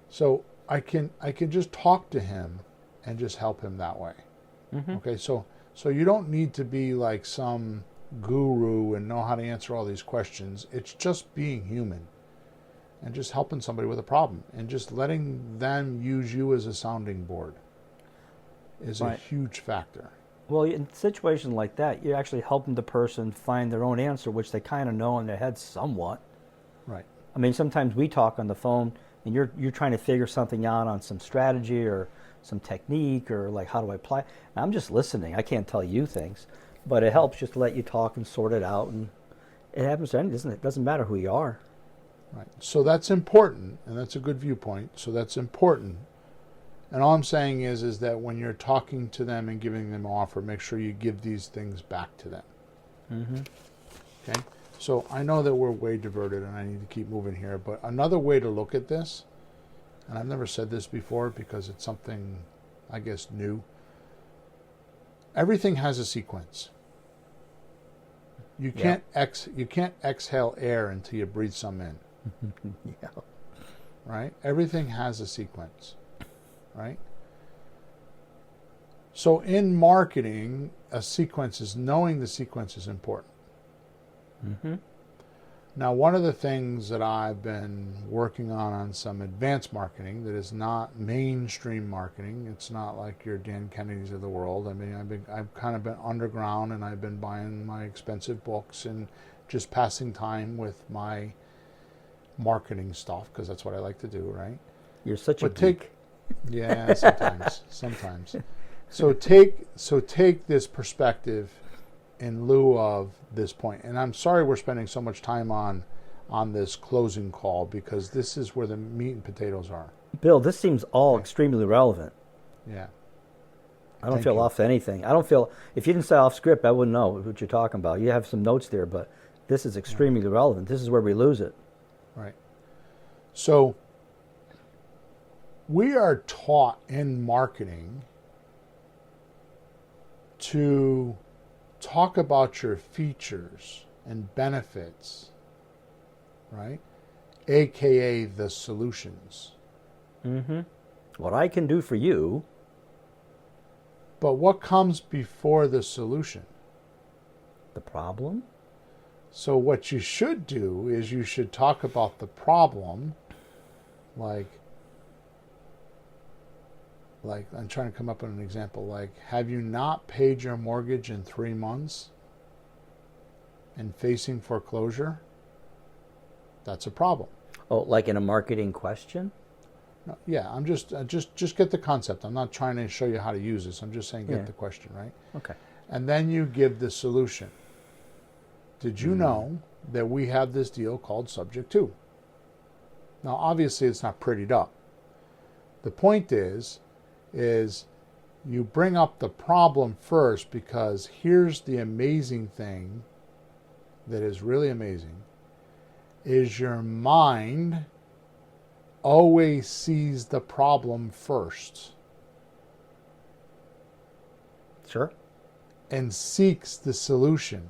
So I can just talk to him and just help him that way. Mm-hmm. Okay, so you don't need to be like some guru and know how to answer all these questions. It's just being human and just helping somebody with a problem and just letting them use you as a sounding board is a huge factor. Well, in a situation like that, you're actually helping the person find their own answer, which they kind of know in their head somewhat. Right. I mean, sometimes we talk on the phone, and you're trying to figure something out on some strategy or some technique or like how do I apply. And I'm just listening. I can't tell you things, but it helps just to let you talk and sort it out. And it happens to anyone, doesn't it? It doesn't matter who you are. Right. So that's important, and that's a good viewpoint. So that's important. And all I'm saying is that when you're talking to them and giving them an offer, make sure you give these things back to them. Mm-hmm. Okay? So I know that we're way diverted and I need to keep moving here, but another way to look at this, and I've never said this before because it's something, I guess, new. Everything has a sequence. You can't exhale air until you breathe some in. Yeah. Right? Everything has a sequence. Right? So in marketing, knowing the sequence is important. Mm-hmm. Now, one of the things that I've been working on some advanced marketing that is not mainstream marketing. It's not like your Dan Kennedys of the world. I mean, I've kind of been underground, and I've been buying my expensive books and just passing time with my marketing stuff because that's what I like to do, right? You're such a geek. Yeah, sometimes. So take this perspective in lieu of this point. And I'm sorry we're spending so much time on this closing call because this is where the meat and potatoes are. Bill, this seems all extremely relevant. Yeah. I don't feel off to anything. I don't feel, if you didn't say off script, I wouldn't know what you're talking about. You have some notes there, but this is extremely relevant. This is where we lose it. Right. So we are taught in marketing to talk about your features and benefits, right? AKA the solutions. Mm-hmm. What I can do for you. But what comes before the solution? The problem? So what you should do is you should talk about the problem like I'm trying to come up with an example. Like, have you not paid your mortgage in 3 months and facing foreclosure? That's a problem. Oh, like in a marketing question? No, yeah, I'm just get the concept. I'm not trying to show you how to use this. I'm just saying get the question, right? Okay. And then you give the solution. Did you know that we have this deal called Subject To? Now, obviously, it's not prettied up. The point is you bring up the problem first because here's the amazing thing that is really amazing is your mind always sees the problem first. Sure. And seeks the solution.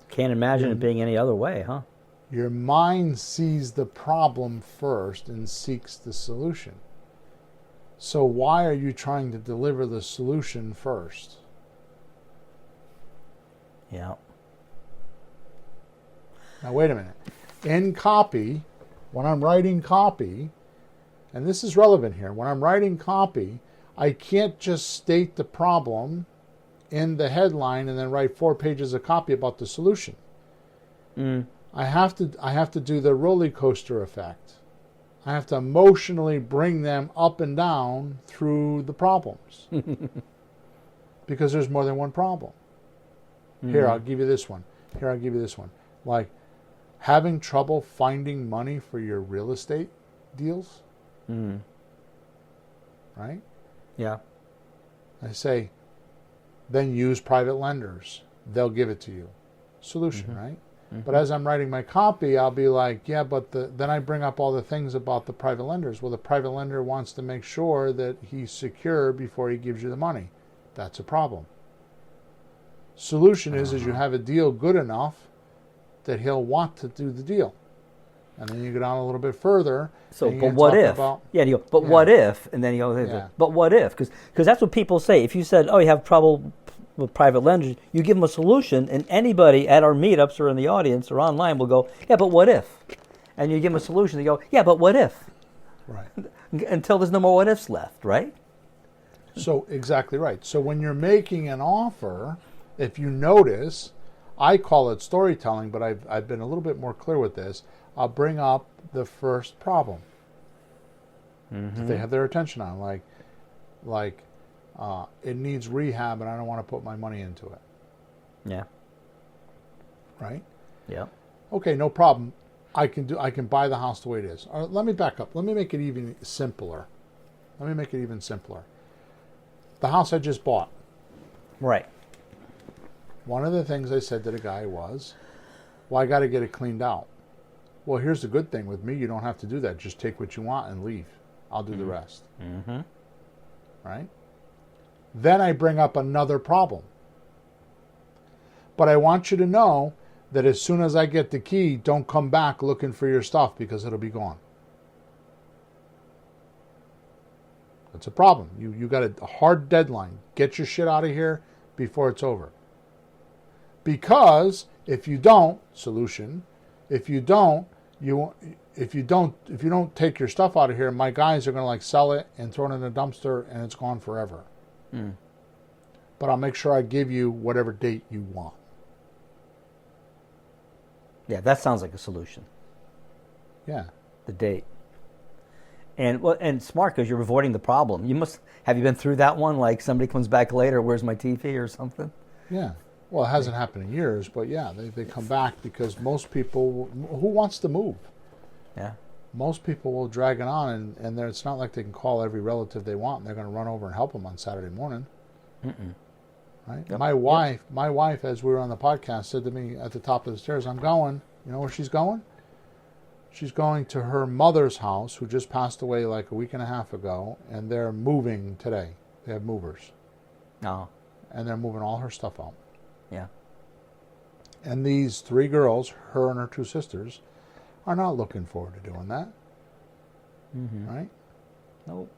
Can't imagine it being any other way, huh? Your mind sees the problem first and seeks the solution. So why are you trying to deliver the solution first? Yeah. Now wait a minute. In copy, when I'm writing copy, and this is relevant here, when I'm writing copy, I can't just state the problem in the headline and then write 4 pages of copy about the solution. I have to do the roller coaster effect. I have to emotionally bring them up and down through the problems. Because there's more than one problem. Here, I'll give you this one. Here, I'll give you this one. Like, having trouble finding money for your real estate deals, right? Yeah. I say, then use private lenders. They'll give it to you. Solution, right? But as I'm writing my copy, I'll be like, yeah, but then I bring up all the things about the private lenders. Well, the private lender wants to make sure that he's secure before he gives you the money. That's a problem. Solution is you have a deal good enough that he'll want to do the deal. And then you go down a little bit further. So, but what if? You go, but what if? And then you go, but what if? Because that's what people say. If you said, oh, you have trouble with private lenders, you give them a solution, and anybody at our meetups or in the audience or online will go, yeah, but what if? And you give them a solution, they go, yeah, but what if? Right. Until there's no more what ifs left, right? So, exactly right. So when you're making an offer, if you notice, I call it storytelling, but I've been a little bit more clear with this. I'll bring up the first problem that they have their attention on, like it needs rehab, and I don't want to put my money into it. Yeah. Right. Yeah. Okay, no problem. I can buy the house the way it is. Let me back up. Let me make it even simpler. The house I just bought. Right. One of the things I said to the guy was, well, I got to get it cleaned out. Well, here's the good thing with me. You don't have to do that. Just take what you want and leave. I'll do the rest. Right? Then I bring up another problem. But I want you to know that as soon as I get the key, don't come back looking for your stuff because it'll be gone. That's a problem. You got a hard deadline. Get your shit out of here before it's over. Because if you don't, if you don't take your stuff out of here, my guys are going to sell it and throw it in a dumpster and it's gone forever. But I'll make sure I give you whatever date you want. Yeah, that sounds like a solution. Yeah. The date. And smart because you're avoiding the problem. Have you been through that one? Like somebody comes back later, where's my TV or something? Yeah. Well, it hasn't happened in years, but yeah, they come back because most people, who wants to move? Yeah. Most people will drag it on, and it's not like they can call every relative they want, and they're going to run over and help them on Saturday morning. Right? Yep. My wife, as we were on the podcast, said to me at the top of the stairs, I'm going. You know where she's going? She's going to her mother's house, who just passed away like a week and a half ago, and they're moving today. They have movers. Oh. And they're moving all her stuff out. Yeah. And these three girls, her and her two sisters, are not looking forward to doing that. Right? Nope.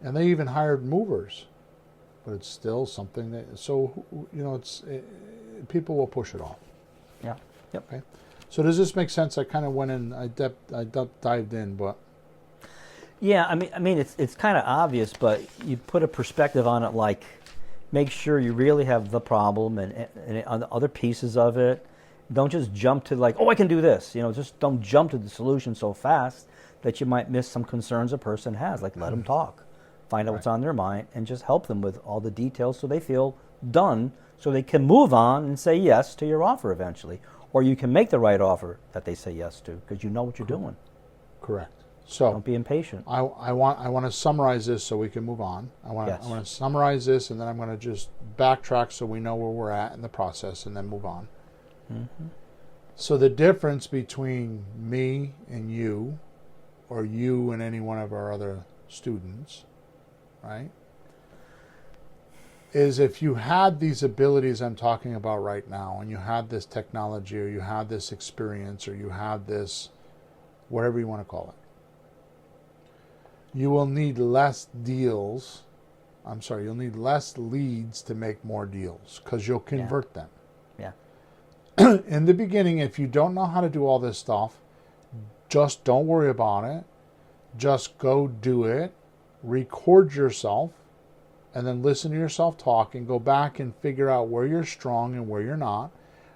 And they even hired movers. But it's still something that, people will push it off. Yeah. Yep. Okay. So does this make sense? I kind of went in, I dived in, but. Yeah, I mean, it's kind of obvious, but you put a perspective on it, like make sure you really have the problem and on the other pieces of it. Don't just jump to I can do this. Just don't jump to the solution so fast that you might miss some concerns a person has. Let them talk, find out what's on their mind, and just help them with all the details so they feel done, so they can move on and say yes to your offer eventually. Or you can make the right offer that they say yes to because you know what you're doing. Correct. So don't be impatient. I want to summarize this so we can move on. I want to summarize this, and then I'm going to just backtrack so we know where we're at in the process, and then move on. So the difference between me and you, or you and any one of our other students, right, is if you had these abilities I'm talking about right now, and you had this technology, or you had this experience, or you had this, whatever you want to call it, you will need less deals. You'll need less leads to make more deals because you'll convert them. Yeah. In the beginning, if you don't know how to do all this stuff, just don't worry about it. Just go do it. Record yourself. And then listen to yourself talk and go back and figure out where you're strong and where you're not.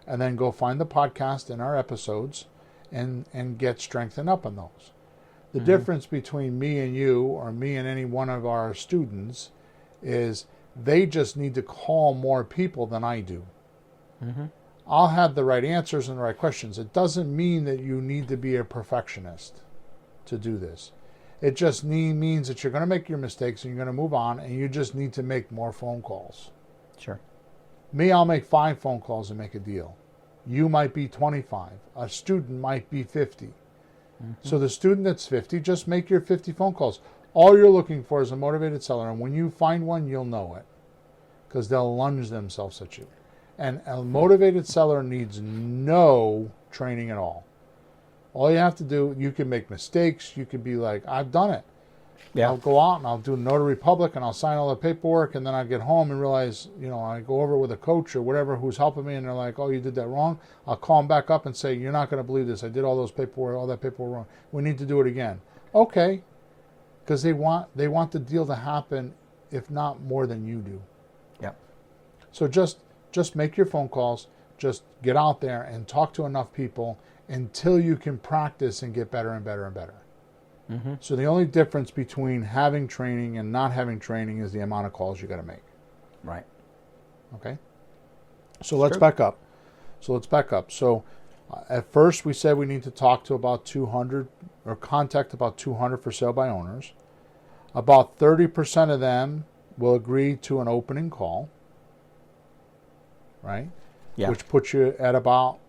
And then go find the podcast in our episodes and get strengthened up on those. The difference between me and you, or me and any one of our students, is they just need to call more people than I do. I'll have the right answers and the right questions. It doesn't mean that you need to be a perfectionist to do this. It just means that you're going to make your mistakes and you're going to move on, and you just need to make more phone calls. Sure. Me, I'll make 5 phone calls and make a deal. You might be 25. A student might be 50. So the student that's 50, just make your 50 phone calls. All you're looking for is a motivated seller, and when you find one, you'll know it, because they'll lunge themselves at you. And a motivated seller needs no training at all. All you have to do, you can make mistakes. You can be like, I've done it. Yeah. I'll go out and I'll do notary public and I'll sign all the paperwork, and then I get home and realize, I go over with a coach or whatever who's helping me, and they're like, oh, you did that wrong. I'll call them back up and say, you're not going to believe this. I did all that paperwork wrong. We need to do it again. Okay. Because they want the deal to happen, if not more than you do. Yep. So just make your phone calls. Just get out there and talk to enough people until you can practice and get better and better and better. So the only difference between having training and not having training is the amount of calls you got to make. Right. Okay. So let's back up. So at first we said we need to talk to about 200 or contact about 200 for sale by owners. About 30% of them will agree to an opening call. Right? Yeah. Which puts you at about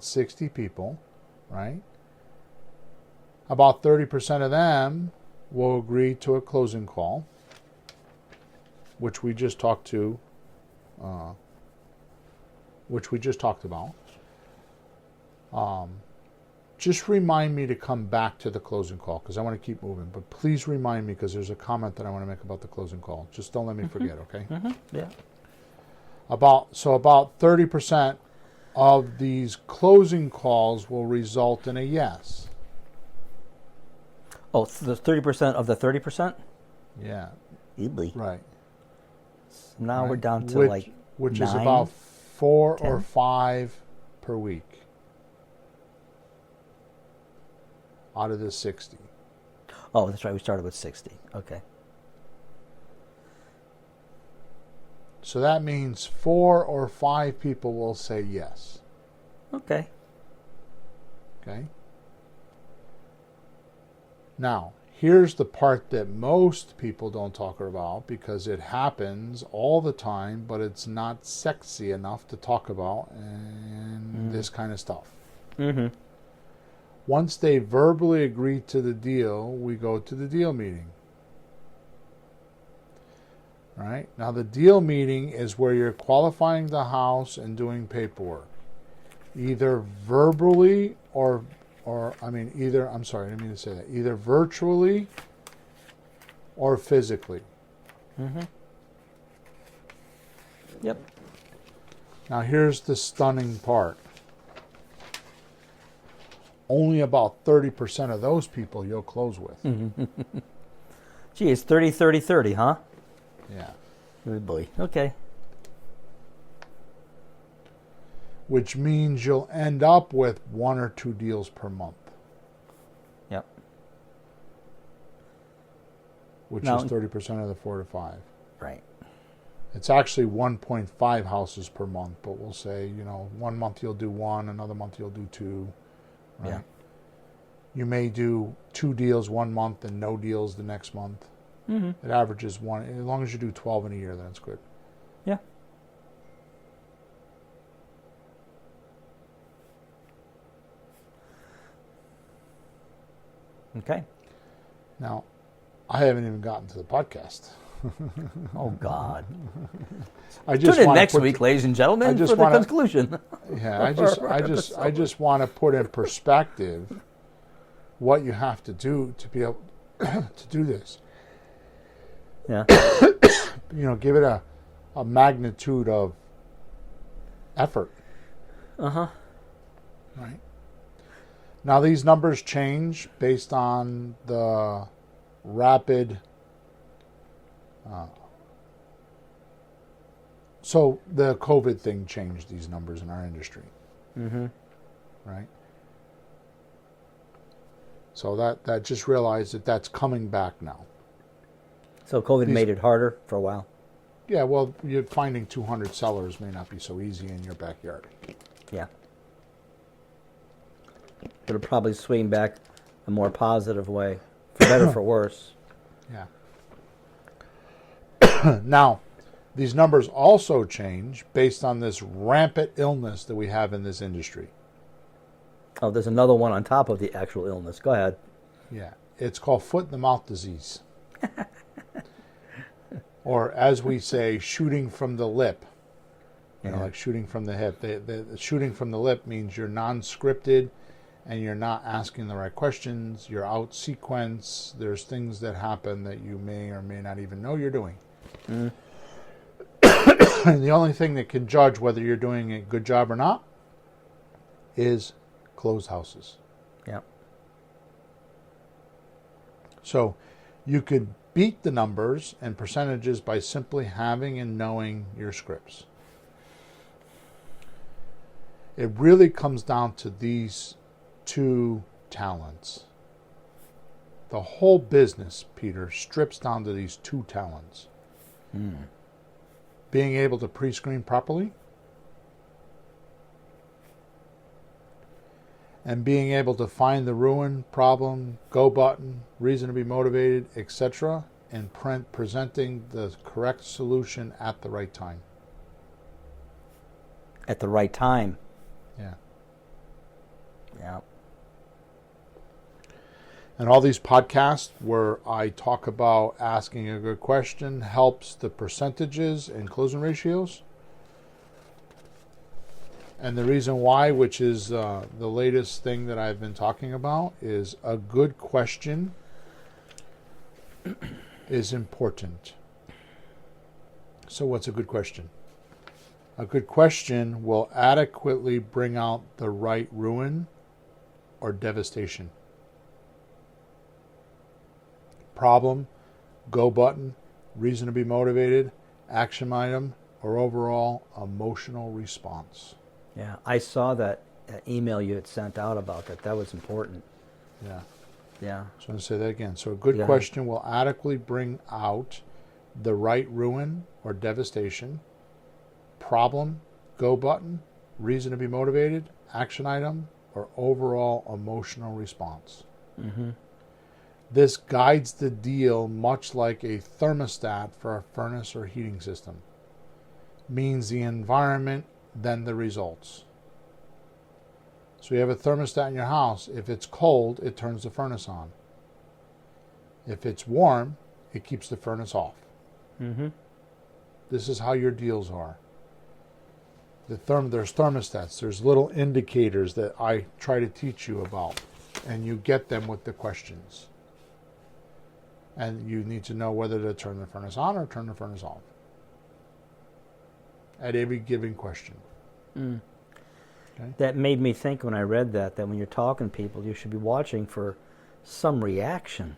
60 people, right? About 30% of them will agree to a closing call, which we just talked about. Just remind me to come back to the closing call, because I want to keep moving. But please remind me, because there's a comment that I want to make about the closing call. Just don't let me forget, okay? Yeah. About 30% of these closing calls will result in a yes. Oh, so the 30% of the 30%? Yeah. Easily. Right. Now Right. we're down to which 9, is about 4 10. or 5 per week out of the 60. Oh, that's right. We started with 60. Okay. So that means 4 or 5 people will say yes. Okay. Okay. Now, here's the part that most people don't talk about, because it happens all the time, but it's not sexy enough to talk about and this kind of stuff. Once they verbally agree to the deal, we go to the deal meeting. Right? Now, the deal meeting is where you're qualifying the house and doing paperwork. Either verbally either virtually or physically. Yep. Now, here's the stunning part. Only about 30% of those people you'll close with. Gee, it's 30, 30, 30, huh? Yeah. Good boy. Okay. Which means you'll end up with 1 or 2 deals per month. Yep. Which Now, is 30% of the 4 to 5. Right. It's actually 1.5 houses per month, but we'll say, 1 month you'll do 1, another month you'll do 2. Right? Yeah. You may do 2 deals 1 month and no deals the next month. It averages 1. As long as you do 12 in a year, that's good. Yeah. Okay. Now, I haven't even gotten to the podcast. Oh, God. I just Tune in wanna next put week, ladies and gentlemen, just for the wanna- conclusion. Yeah, I just want to put in perspective what you have to do to be able to do this. Yeah. Give it a magnitude of effort. Right. Now, these numbers change based on the rapid. So the COVID thing changed these numbers in our industry. Right. So that just realized that that's coming back now. So COVID made it harder for a while. Yeah, well, you're finding 200 sellers may not be so easy in your backyard. Yeah. But it'll probably swing back a more positive way, for better or for worse. Yeah. Now, these numbers also change based on this rampant illness that we have in this industry. Oh, there's another one on top of the actual illness. Go ahead. Yeah. It's called foot-in-the-mouth disease. Or, as we say, shooting from the lip. You know, like shooting from the hip. The shooting from the lip means you're non-scripted and you're not asking the right questions. You're out sequence. There's things that happen that you may or may not even know you're doing. And the only thing that can judge whether you're doing a good job or not is closed houses. Yeah. So you could beat the numbers and percentages by simply having and knowing your scripts. It really comes down to these two talents. The whole business, Peter, strips down to these two talents. Being able to pre-screen properly and being able to find the ruin, problem, go button, reason to be motivated, etc., and presenting the correct solution at the right time. At the right time. Yeah. Yeah. And all these podcasts where I talk about asking a good question helps the percentages and closing ratios. And the reason why, which is the latest thing that I've been talking about, is a good question is important. So what's a good question? A good question will adequately bring out the right ruin or devastation. Problem, go button, reason to be motivated, action item, or overall emotional response. Yeah, I saw that email you had sent out about that. That was important. Yeah. Yeah. So I'm going to say that again. So a good question will adequately bring out the right ruin or devastation. Problem, go button, reason to be motivated, action item, or overall emotional response. Mm-hmm. This guides the deal much like a thermostat for a furnace or heating system. Means the environment, then the results. So you have a thermostat in your house. If it's cold, it turns the furnace on. If it's warm, it keeps the furnace off. Mm-hmm. This is how your deals are. There's thermostats. There's little indicators that I try to teach you about. And you get them with the questions. And you need to know whether to turn the furnace on or turn the furnace off at every given question. Mm. Okay? That made me think when I read that when you're talking to people, you should be watching for some reaction.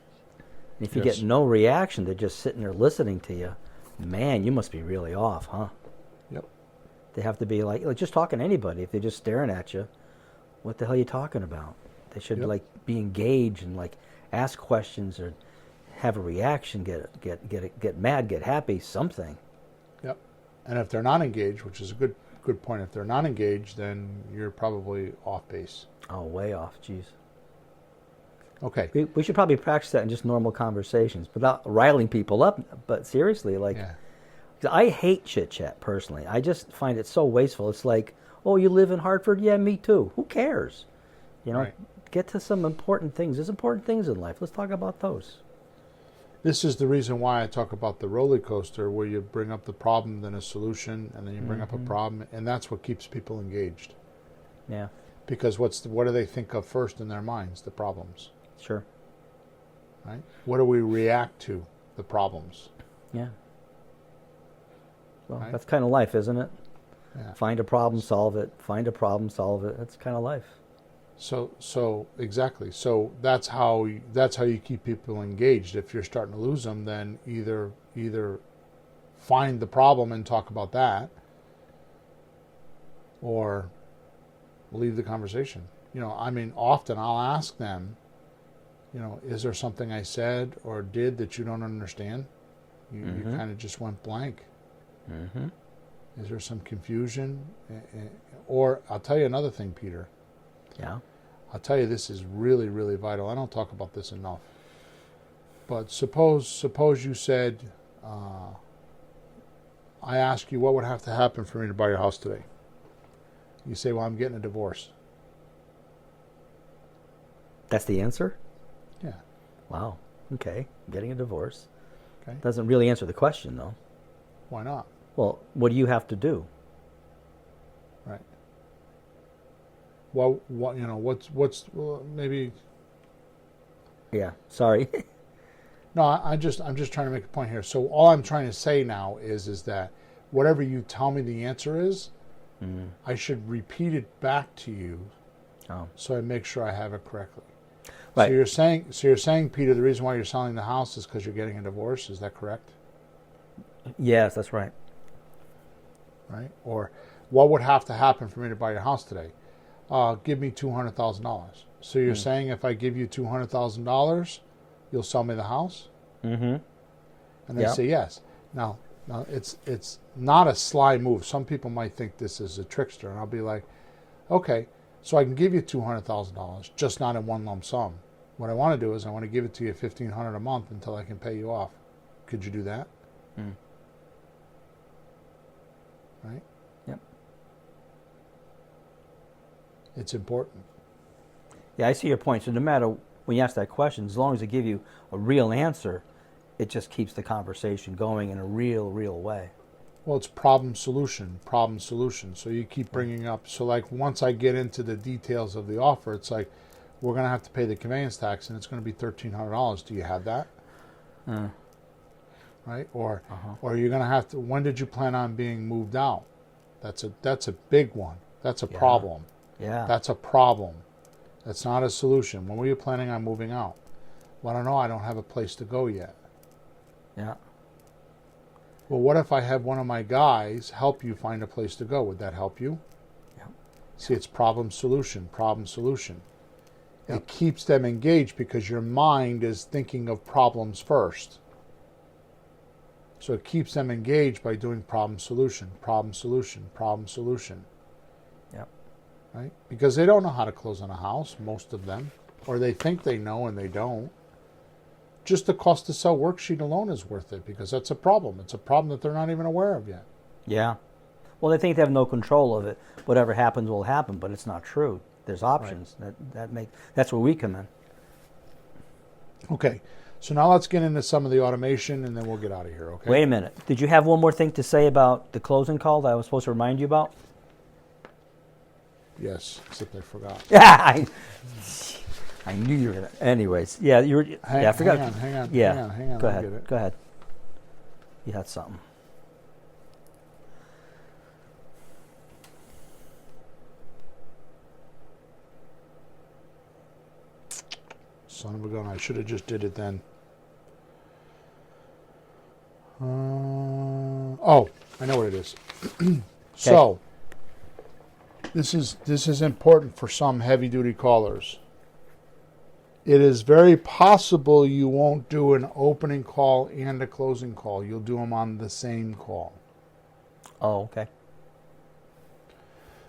And if you get no reaction, they're just sitting there listening to you, man, you must be really off, huh? Yep. They have to be like just talking to anybody. If they're just staring at you, what the hell are you talking about? They should be engaged and ask questions or have a reaction, get mad, get happy, something. Yep. And if they're not engaged, which is a good point, if they're not engaged, then you're probably off base. Oh, way off, jeez. Okay. We should probably practice that in just normal conversations without riling people up. But seriously, I hate chit chat personally. I just find it so wasteful. It's like, oh, you live in Hartford? Yeah, me too. Who cares? Right. Get to some important things. There's important things in life. Let's talk about those. This is the reason why I talk about the roller coaster, where you bring up the problem, then a solution, and then you bring up a problem, and that's what keeps people engaged. Yeah. Because what do they think of first in their minds? The problems. Sure. Right? What do we react to? The problems. Yeah. Well, Right? that's kind of life, isn't it? Yeah. Find a problem, solve it. Find a problem, solve it. That's kind of life. So exactly. So that's how you keep people engaged. If you're starting to lose them, then either find the problem and talk about that, or leave the conversation. Often I'll ask them, is there something I said or did that you don't understand? You kind of just went blank. Mm-hmm. Is there some confusion? Or I'll tell you another thing, Peter. Yeah. I'll tell you this is really, really vital. I don't talk about this enough. But suppose you said, I ask you what would have to happen for me to buy your house today. You say, well, I'm getting a divorce. That's the answer? Yeah. Wow. Okay. Getting a divorce. Okay. Doesn't really answer the question, though. Why not? Well, what do you have to do? Right. Well, what well, maybe. Yeah. Sorry. No, I'm just trying to make a point here. So all I'm trying to say now is that whatever you tell me the answer is, I should repeat it back to you, so I make sure I have it correctly. Right. So you're saying, Peter, the reason why you're selling the house is because you're getting a divorce. Is that correct? Yes, that's right. Right. Or what would have to happen for me to buy your house today? Give me $200,000. So you're saying if I give you $200,000, you'll sell me the house? Mm-hmm. And they say yes. Now it's not a sly move. Some people might think this is a trickster, and I'll be like, okay, so I can give you $200,000, just not in one lump sum. What I want to do is I want to give it to you $1,500 a month until I can pay you off. Could you do that? Right? Yep. It's important. Yeah, I see your point. So no matter when you ask that question, as long as they give you a real answer, it just keeps the conversation going in a real way. Well, it's problem solution. So you keep bringing up. So like once I get into the details of the offer, it's like we're going to have to pay the conveyance tax, and it's going to be $1,300. Do you have that? Right? Or you're going to have to. When did you plan on being moved out? That's a big one. That's a problem. Yeah. That's a problem. That's not a solution. When were you planning on moving out? Well, I don't know. I don't have a place to go yet. Yeah. Well, what if I have one of my guys help you find a place to go? Would that help you? Yeah. See, it's problem solution. Yep. It keeps them engaged because your mind is thinking of problems first. So it keeps them engaged by doing problem solution. Yep. Right? Because they don't know how to close on a house, most of them. Or they think they know and they don't. Just the cost to sell worksheet alone is worth it because that's a problem. It's a problem that they're not even aware of yet. Yeah. Well, they think they have no control of it. Whatever happens will happen, but it's not true. There's options. Right. That's where we come in. Okay. So now let's get into some of the automation and then we'll get out of here, okay? Wait a minute. Did you have one more thing to say about the closing call that I was supposed to remind you about? Yes, except I forgot. Yeah, I knew you were going to. Anyways, yeah, you were. I forgot. Hang on. Go I'll get it. Go ahead. You had something. Son of a gun, I should have just did it then. I know what it is. So, this is important for some heavy-duty callers. It is very possible you won't do an opening call and a closing call. You'll do them on the same call. Oh, okay.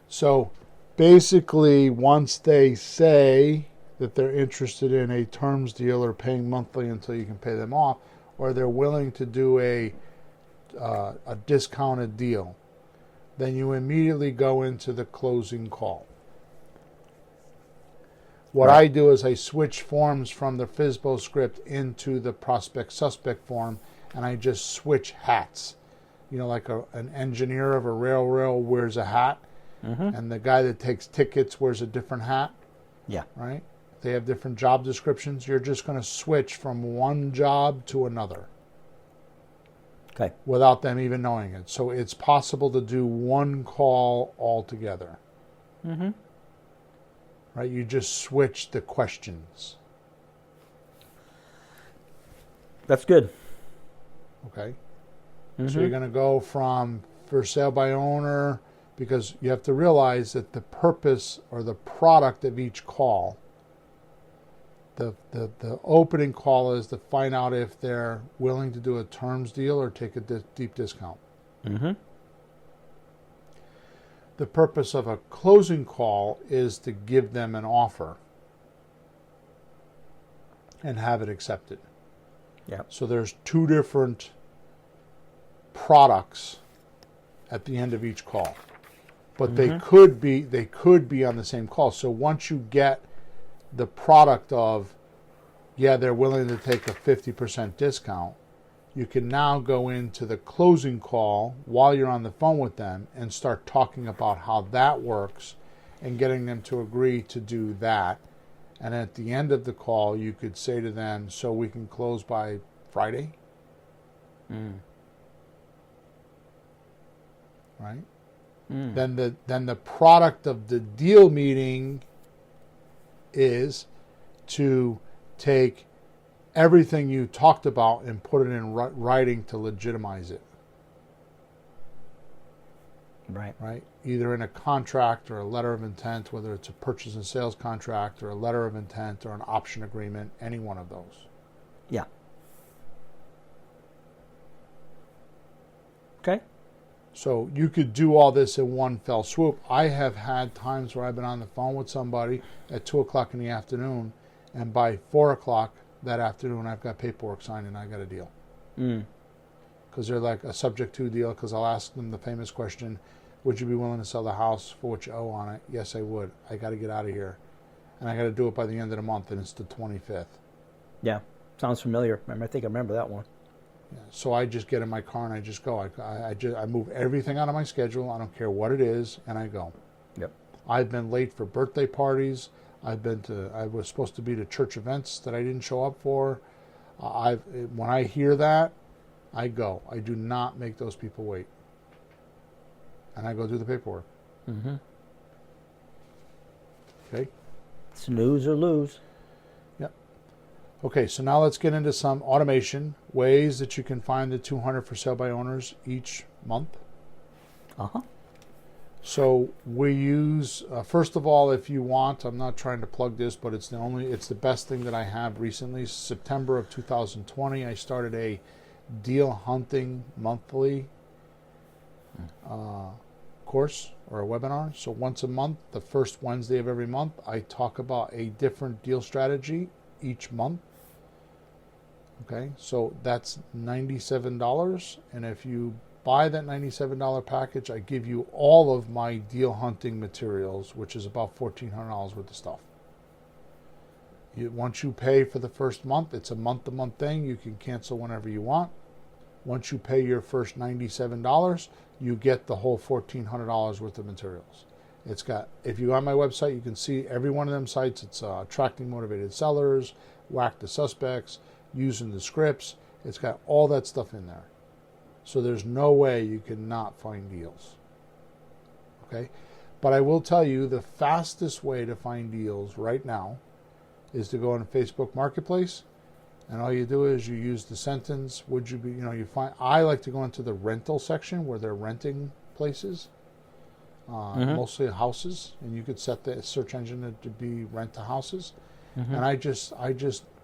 So, basically, once they say that they're interested in a terms deal or paying monthly until you can pay them off, or they're willing to do a discounted deal, then you immediately go into the closing call. What I do is I switch forms from the FSBO script into the prospect-suspect form, and I just switch hats. You know, like an engineer of a railroad wears a hat, and the guy that takes tickets wears a different hat. Yeah. Right? They have different job descriptions. You're just going to switch from one job to another. Okay. Without them even knowing it. So it's possible to do one call altogether. Right? You just switch the questions. That's good. Okay? So you're going to go from for sale by owner, because you have to realize that the purpose or the product of each call, the opening call is to find out if they're willing to do a terms deal or take a deep discount. Mm-hmm. The purpose of a closing call is to give them an offer and have it accepted. Yeah. So there's two different products at the end of each call. But they could be on the same call. So once you get the product of, yeah, they're willing to take a 50% discount, you can now go into the closing call while you're on the phone with them and start talking about how that works and getting them to agree to do that. And at the end of the call, you could say to them, so we can close by Friday? Right? Then the product of the deal meeting is to take everything you talked about and put it in writing to legitimize it. Right? Either in a contract or a letter of intent, whether it's a purchase and sales contract or a letter of intent or an option agreement, any one of those. Yeah. Okay. So you could do all this in one fell swoop. I have had times where I've been on the phone with somebody at 2 o'clock in the afternoon, and by 4 o'clock that afternoon, I've got paperwork signed and I got a deal. Because they're like a subject to deal, because I'll ask them the famous question, would you be willing to sell the house for what you owe on it? Yes, I would. I got to get out of here. And I got to do it by the end of the month, and it's the 25th. Yeah. Sounds familiar. I think I remember that one. Yeah. So I just get in my car and I just go. I move everything out of my schedule. I don't care what it is, and I go. Yep. I've been late for birthday parties. I was supposed to be to church events that I didn't show up for. When I hear that, I go. I do not make those people wait. And I go do the paperwork. Okay? Snooze or lose. Yep. Okay, so now let's get into some automation, ways that you can find the 200 for sale by owners each month. So we use, first of all, if you want, I'm not trying to plug this, but it's the best thing that I have recently. September of 2020, I started a deal hunting monthly course or a webinar. So once a month, the first Wednesday of every month, I talk about a different deal strategy each month. Okay, so that's $97. And if you buy that $97 package, I give you all of my deal hunting materials, which is about $1,400 worth of stuff. Once you pay for the first month, it's a month-to-month thing. You can cancel whenever you want. Once you pay your first $97, you get the whole $1,400 worth of materials. It's got, if you go on my website, you can see every one of them sites. It's attracting motivated sellers, whack the suspects, using the scripts. It's got all that stuff in there. So there's no way you cannot find deals. Okay? But I will tell you the fastest way to find deals right now is to go on Facebook Marketplace, and all you do is you use the sentence, would you be, you find, I like to go into the rental section where they're renting places, mostly houses, and you could set the search engine to be rent to houses. And I just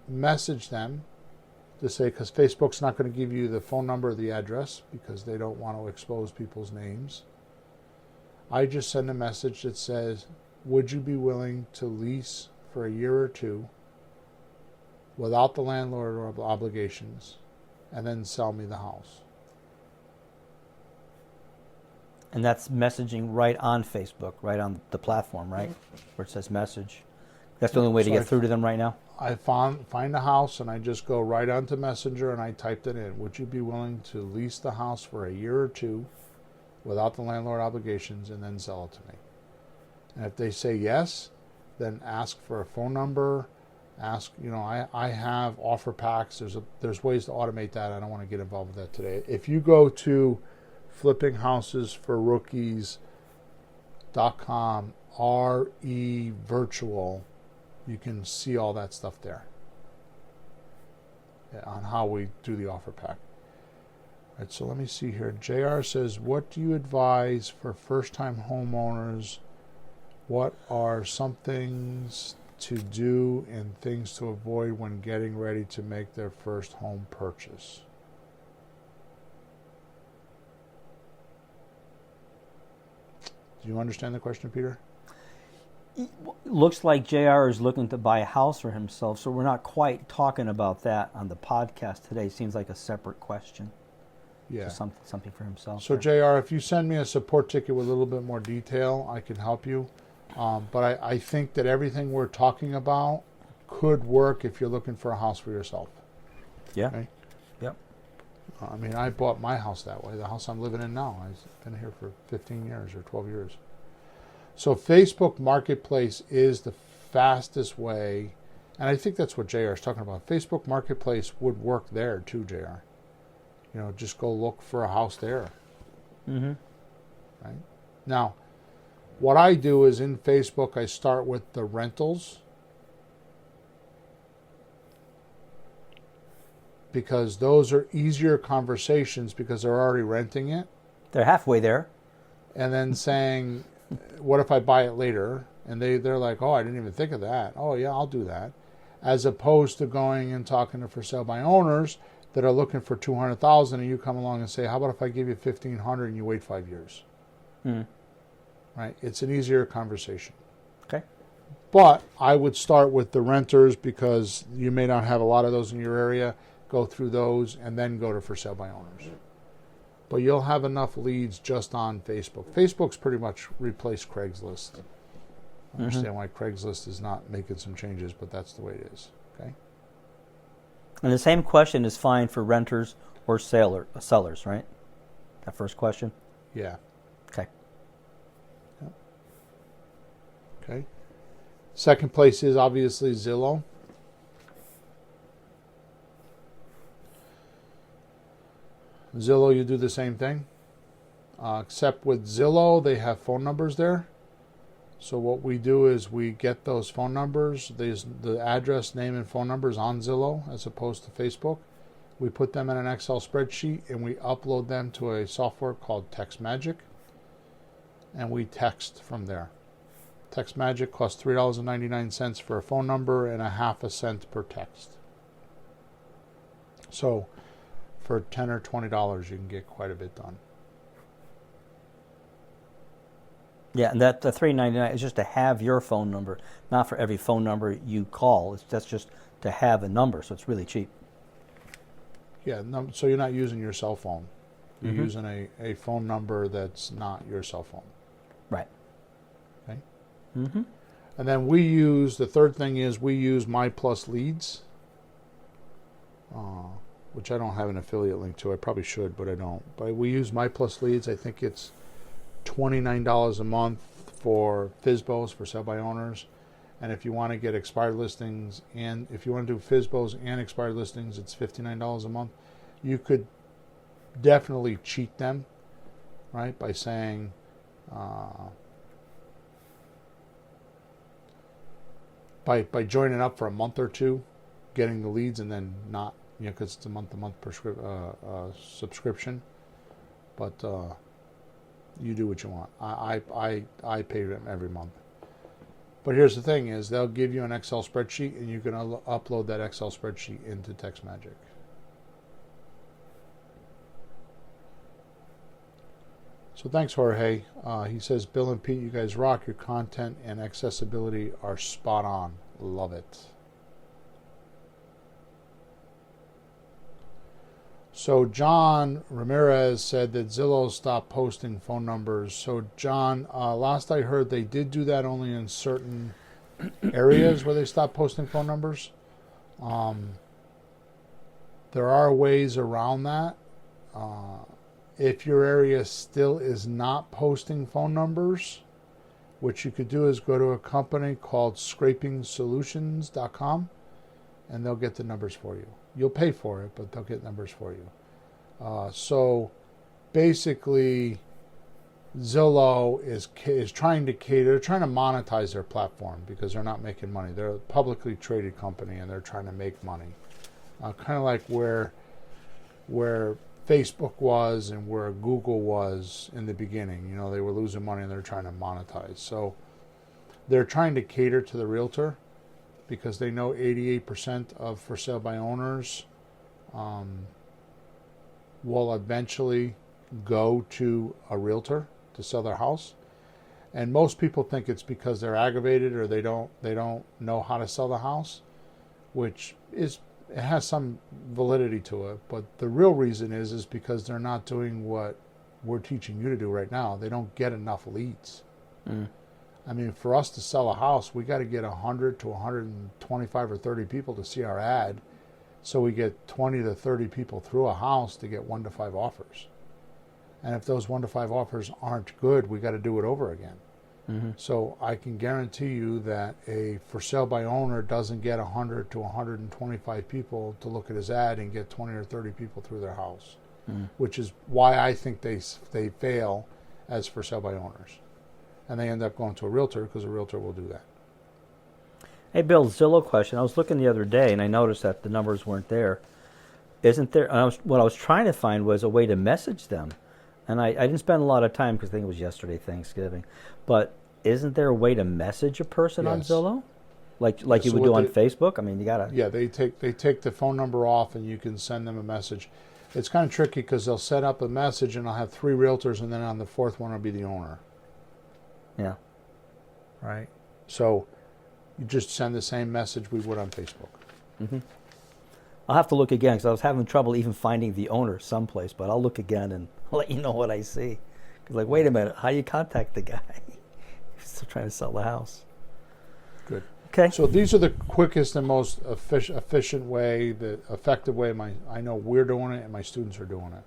message them to say, because Facebook's not going to give you the phone number or the address because they don't want to expose people's names. I just send a message that says, would you be willing to lease for a year or two without the landlord or obligations, and then sell me the house? And that's messaging right on Facebook, right on the platform, right? Where it says message. That's the only way to get through to them right now? I find a house and I just go right onto Messenger and I typed it in. Would you be willing to lease the house for a year or two without the landlord obligations and then sell it to me? And if they say yes, then ask for a phone number. Ask, I have offer packs. There's ways to automate that. I don't want to get involved with that today. If you go to flippinghouses4rookies.com, RE virtual, you can see all that stuff there on how we do the offer pack. All right, so let me see here. JR says, what do you advise for first-time homeowners? What are some things to do and things to avoid when getting ready to make their first home purchase? Do you understand the question, Peter? Looks like JR is looking to buy a house for himself, so we're not quite talking about that on the podcast today. Seems like a separate question. Yeah. So something for himself. So, there. JR, if you send me a support ticket with a little bit more detail, I can help you. But I think that everything we're talking about could work if you're looking for a house for yourself. Yeah. Okay? Yep. I mean, I bought my house that way, the house I'm living in now. I've been here for 15 years or 12 years. So Facebook Marketplace is the fastest way, and I think that's what JR is talking about. Facebook Marketplace would work there too, JR. You know, just go look for a house there. Mm-hmm. Right? Now, what I do is in Facebook, I start with the rentals, because those are easier conversations because they're already renting it. They're halfway there. And then saying, what if I buy it later? And they're like, oh, I didn't even think of that. Oh, yeah, I'll do that. As opposed to going and talking to for sale by owners that are looking for $200,000, and you come along and say, how about if I give you $1,500 and you wait 5 years? Right? It's an easier conversation. Okay. But I would start with the renters because you may not have a lot of those in your area. Go through those and then go to for sale by owners. But you'll have enough leads just on Facebook. Facebook's pretty much replaced Craigslist. I understand why Craigslist is not making some changes, but that's the way it is. Okay. And the same question is fine for renters or sellers, right? That first question? Yeah. Okay. Yep. Okay. Second place is obviously Zillow. Zillow, you do the same thing. Except with Zillow, they have phone numbers there. So what we do is we get those phone numbers, the address, name, and phone numbers on Zillow as opposed to Facebook. We put them in an Excel spreadsheet and we upload them to a software called TextMagic. And we text from there. TextMagic costs $3.99 for a phone number and a half a cent per text. So for $10 or $20, you can get quite a bit done. Yeah, and that the $3.99 is just to have your phone number, not for every phone number you call. That's just to have a number, so it's really cheap. Yeah, so you're not using your cell phone. You're using a phone number that's not your cell phone. Right. Okay. And then the third thing is we use My Plus Leads, which I don't have an affiliate link to. I probably should, but I don't. But we use My Plus Leads. I think it's $29 a month for FSBOs, for sale by owners. And if you want to get expired listings, and if you want to do FSBOs and expired listings, it's $59 a month. You could definitely cheat them, right, by saying, by joining up for a month or two, getting the leads, and then not, because it's a month-to-month subscription. But you do what you want. I pay them every month. But here's the thing is they'll give you an Excel spreadsheet and you can upload that Excel spreadsheet into TextMagic. So thanks, Jorge. He says, Bill and Pete, you guys rock. Your content and accessibility are spot on. Love it. So John Ramirez said that Zillow stopped posting phone numbers. So John, last I heard, they did do that only in certain areas where they stopped posting phone numbers. There are ways around that. If your area still is not posting phone numbers, what you could do is go to a company called scrapingsolutions.com and they'll get the numbers for you. You'll pay for it, but they'll get numbers for you. So basically, Zillow is trying to cater, they're trying to monetize their platform because they're not making money. They're a publicly traded company and they're trying to make money. Kind of like where Facebook was and where Google was in the beginning. They were losing money and they're trying to monetize. So they're trying to cater to the realtor because they know 88% of for sale by owners will eventually go to a realtor to sell their house. And most people think it's because they're aggravated or they don't know how to sell the house, which is, it has some validity to it. But the real reason is because they're not doing what we're teaching you to do right now. They don't get enough leads. I mean, for us to sell a house, we got to get 100 to 125 or 30 people to see our ad. So we get 20 to 30 people through a house to get 1 to 5 offers. And if those 1 to 5 offers aren't good, we got to do it over again. So I can guarantee you that a for sale by owner doesn't get 100 to 125 people to look at his ad and get 20 or 30 people through their house, which is why I think they fail as for sale by owners. And they end up going to a realtor because a realtor will do that. Hey, Bill, Zillow question. I was looking the other day, and I noticed that the numbers weren't there. Isn't there? What I was trying to find was a way to message them. And I didn't spend a lot of time because I think it was yesterday, Thanksgiving. But isn't there a way to message a person on Zillow? Like you would do on Facebook? I mean, you got to... Yeah, they take the phone number off and you can send them a message. It's kind of tricky because they'll set up a message and I'll have 3 realtors and then on the 4th one will be the owner. Yeah. Right? So you just send the same message we would on Facebook. I'll have to look again because I was having trouble even finding the owner someplace, but I'll look again and I'll let you know what I see. Because, like, wait a minute, how do you contact the guy? He's still trying to sell the house. Good. Okay. So these are the quickest and most efficient way, the effective way I know we're doing it and my students are doing it.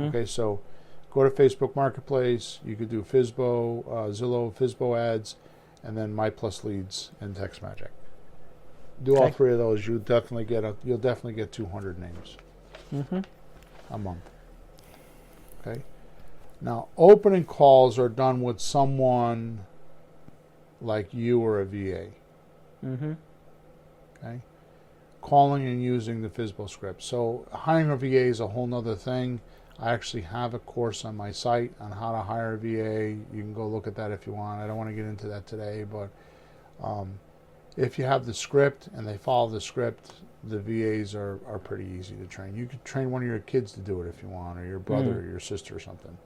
Okay, so go to Facebook Marketplace. You could do FSBO, Zillow, FSBO ads, and then My Plus Leads and Text Magic. Do all 3 of those. You'll definitely get 200 names a month. Okay. Now, opening calls are done with someone like you or a VA. Okay. Calling and using the FSBO script. So hiring a VA is a whole nother thing. I actually have a course on my site on how to hire a VA. You can go look at that if you want. I don't want to get into that today, but if you have the script and they follow the script, the VAs are pretty easy to train. You could train one of your kids to do it if you want, or your brother or your sister or something.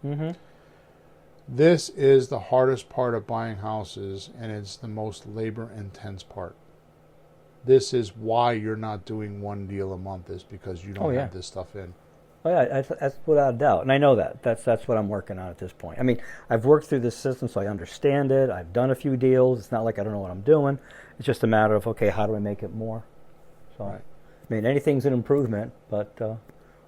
This is the hardest part of buying houses, and it's the most labor-intense part. This is why you're not doing 1 deal a month, is because you don't have this stuff in. Oh yeah, that's without a doubt, and I know that. That's what I'm working on at this point. I mean, I've worked through this system, so I understand it. I've done a few deals. It's not like I don't know what I'm doing. It's just a matter of, okay, how do I make it more? So, I mean, anything's an improvement, but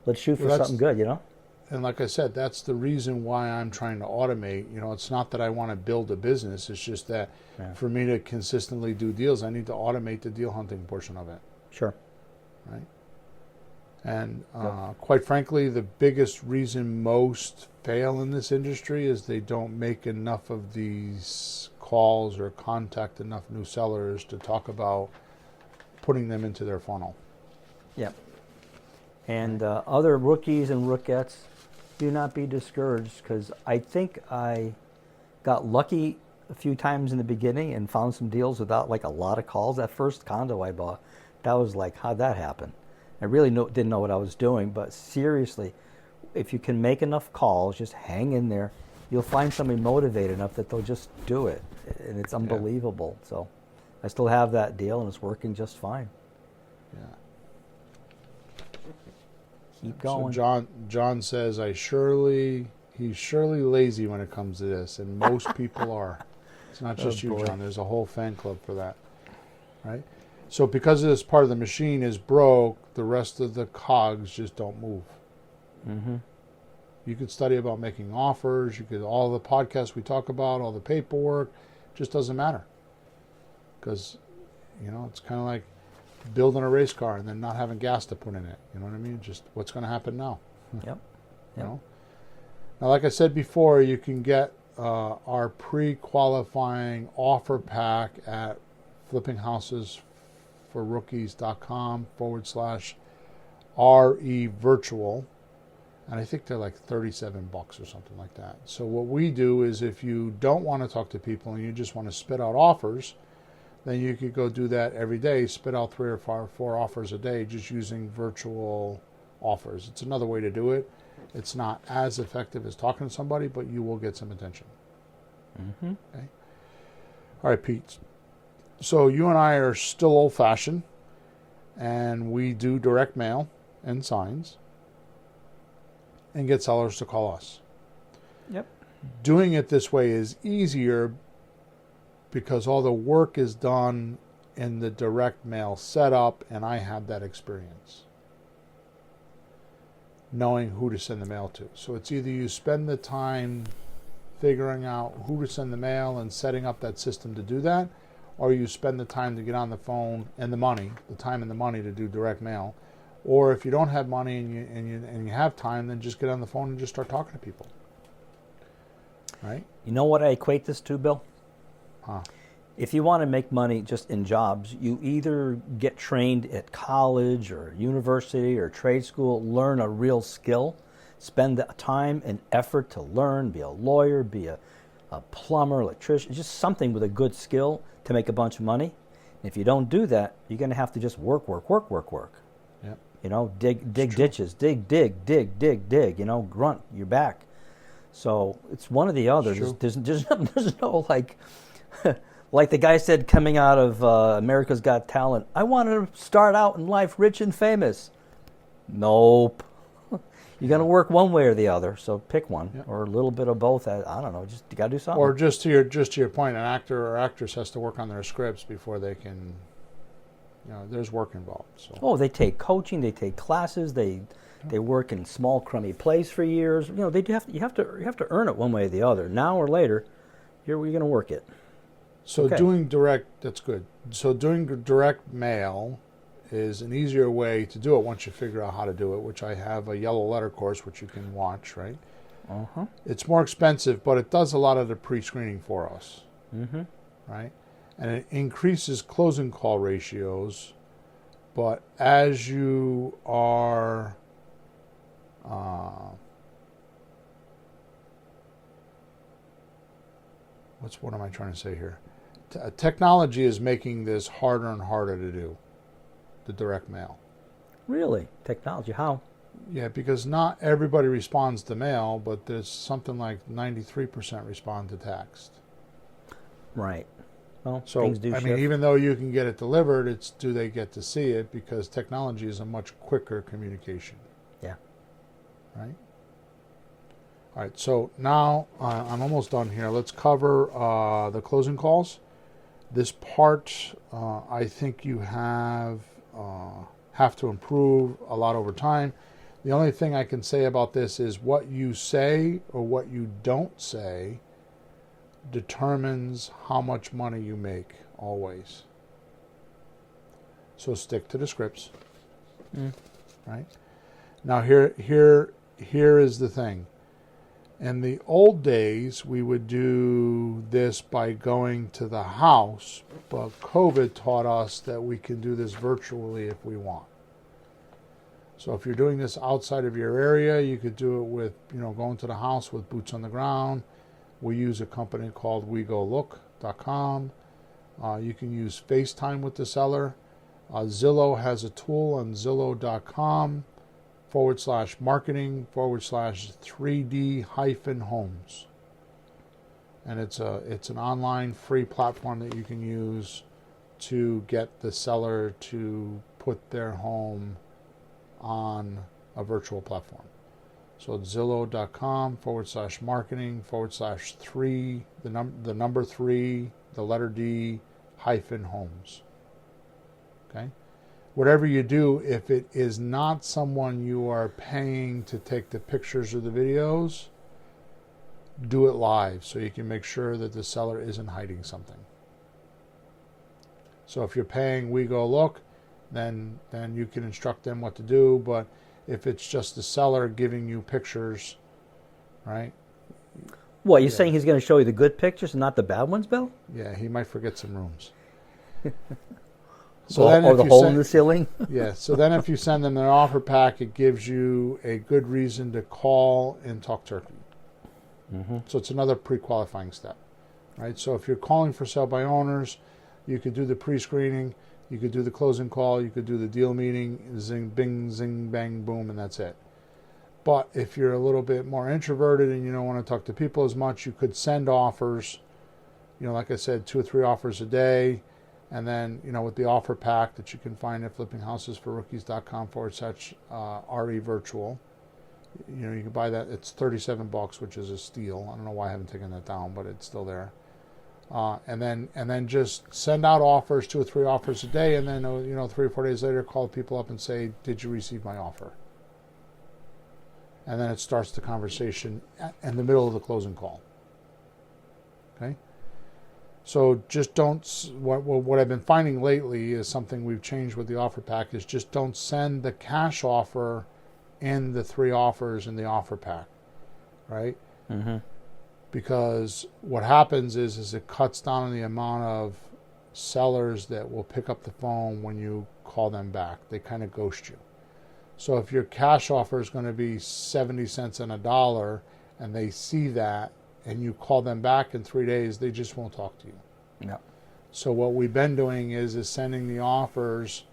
let's shoot for something good, you know? And like I said, that's the reason why I'm trying to automate. You know, it's not that I want to build a business. It's just that for me to consistently do deals, I need to automate the deal hunting portion of it. Sure. Right? And quite frankly, the biggest reason most fail in this industry is they don't make enough of these calls or contact enough new sellers to talk about putting them into their funnel. Yep. And other rookies and rookettes, do not be discouraged, because I think I got lucky a few times in the beginning and found some deals without like a lot of calls. That first condo I bought, that was like, how'd that happen? I really didn't know what I was doing, but seriously, if you can make enough calls, just hang in there, you'll find somebody motivated enough that they'll just do it, and it's unbelievable. So I still have that deal, and it's working just fine. Yeah. Keep going. So John says, he's surely lazy when it comes to this, and most people are. It's not just you, John. There's a whole fan club for that, right? So because this part of the machine is broke, the rest of the cogs just don't move. You could study about making offers. You could, all the podcasts we talk about, all the paperwork, just doesn't matter. Because, you know, it's kind of like building a race car and then not having gas to put in it. You know what I mean? Just what's going to happen now? Yep. You know? Now, like I said before, you can get our pre-qualifying offer pack at flippinghouses4rookies.com/RE virtual. And I think they're like $37 or something like that. So what we do is, if you don't want to talk to people and you just want to spit out offers, then you could go do that every day, spit out 3 or 4 offers a day just using virtual offers. It's another way to do it. It's not as effective as talking to somebody, but you will get some attention. Mm-hmm. Okay. All right, Pete. So you and I are still old-fashioned, and we do direct mail and signs and get sellers to call us. Yep. Doing it this way is easier because all the work is done in the direct mail setup, and I have that experience, knowing who to send the mail to. So it's either you spend the time figuring out who to send the mail and setting up that system to do that, or you spend the time to get on the phone and the money, the time and the money to do direct mail. Or if you don't have money and you have time, then just get on the phone and just start talking to people. Right? You know what I equate this to, Bill? Huh. If you want to make money just in jobs, you either get trained at college or university or trade school, learn a real skill, spend the time and effort to learn, be a lawyer, be a plumber, electrician, just something with a good skill to make a bunch of money. And if you don't do that, you're going to have to just work. Yep. You know, dig ditches, dig, you know, grunt, you're back. So it's one or the other. There's no like, like the guy said coming out of America's Got Talent, I want to start out in life rich and famous. Nope. You're going to work one way or the other, so pick one, Yep. or a little bit of both. I don't know, just you got to do something. Or just to your point, an actor or actress has to work on their scripts before they can, you know, there's work involved. So. Oh, they take coaching, they take classes, they work in small crummy plays for years. You know, you have to earn it one way or the other. Now or later, you're going to work it. So Okay. doing that's good. So doing direct mail is an easier way to do it once you figure out how to do it, which I have a yellow letter course, which you can watch, right? Uh-huh. It's more expensive, but it does a lot of the pre-screening for us, Mm-hmm. right? And it increases closing call ratios, but as you are what am I trying to say here? Technology is making this harder and harder to do, the direct mail. Really? Technology, how? Yeah, because not everybody responds to mail, but there's something like 93% respond to text. Right. Well, So, things do I shift. mean, even though you can get it delivered, it's do they get to see it, because technology is a much quicker communication. Yeah. Right? All right, so now I'm almost done here. Let's cover the closing calls. This part, I think you have to improve a lot over time. The only thing I can say about this is what you say or what you don't say determines how much money you make, always. So stick to the scripts. Right? Now here is the thing. In the old days, we would do this by going to the house, but COVID taught us that we can do this virtually if we want. So if you're doing this outside of your area, you could do it with, going to the house with boots on the ground. We use a company called wegolook.com. You can use FaceTime with the seller. Zillow has a tool on Zillow.com/marketing/3D-homes. And it's an online free platform that you can use to get the seller to put their home on a virtual platform. So it's Zillow.com/marketing/3, the number 3, the letter D, -homes. Okay? Whatever you do, if it is not someone you are paying to take the pictures or the videos, do it live so you can make sure that the seller isn't hiding something. So if you're paying WeGoLook, then you can instruct them what to do. But if it's just the seller giving you pictures, right? What, you're saying he's going to show you the good pictures and not the bad ones, Bill? Yeah, he might forget some rooms. Or the hole in the ceiling? Yeah, so then if you send them an offer pack, it gives you a good reason to call and talk turkey. Mm-hmm. So it's another pre-qualifying step, right? So if you're calling for sale by owners, you could do the pre-screening, you could do the closing call, you could do the deal meeting, zing, bing, zing, bang, boom, and that's it. But if you're a little bit more introverted and you don't want to talk to people as much, you could send offers like I said, 2 or 3 offers a day. And then, with the offer pack that you can find at flippinghousesforrookies.com/RE virtual, you can buy that. It's $37, which is a steal. I don't know why I haven't taken that down, but it's still there. And then just send out offers, 2 or 3 offers a day, and then 3 or 4 days later, call people up and say, "Did you receive my offer?" And then it starts the conversation in the middle of the closing call. Okay. So just don't. What I've been finding lately is something we've changed with the offer pack is just don't send the cash offer in the 3 offers in the offer pack, right? Mm-hmm. Because what happens is it cuts down on the amount of sellers that will pick up the phone when you call them back. They kind of ghost you. So if your cash offer is going to be 70 cents on a dollar and they see that and you call them back in 3 days, they just won't talk to you. Yeah. So what we've been doing is sending the offers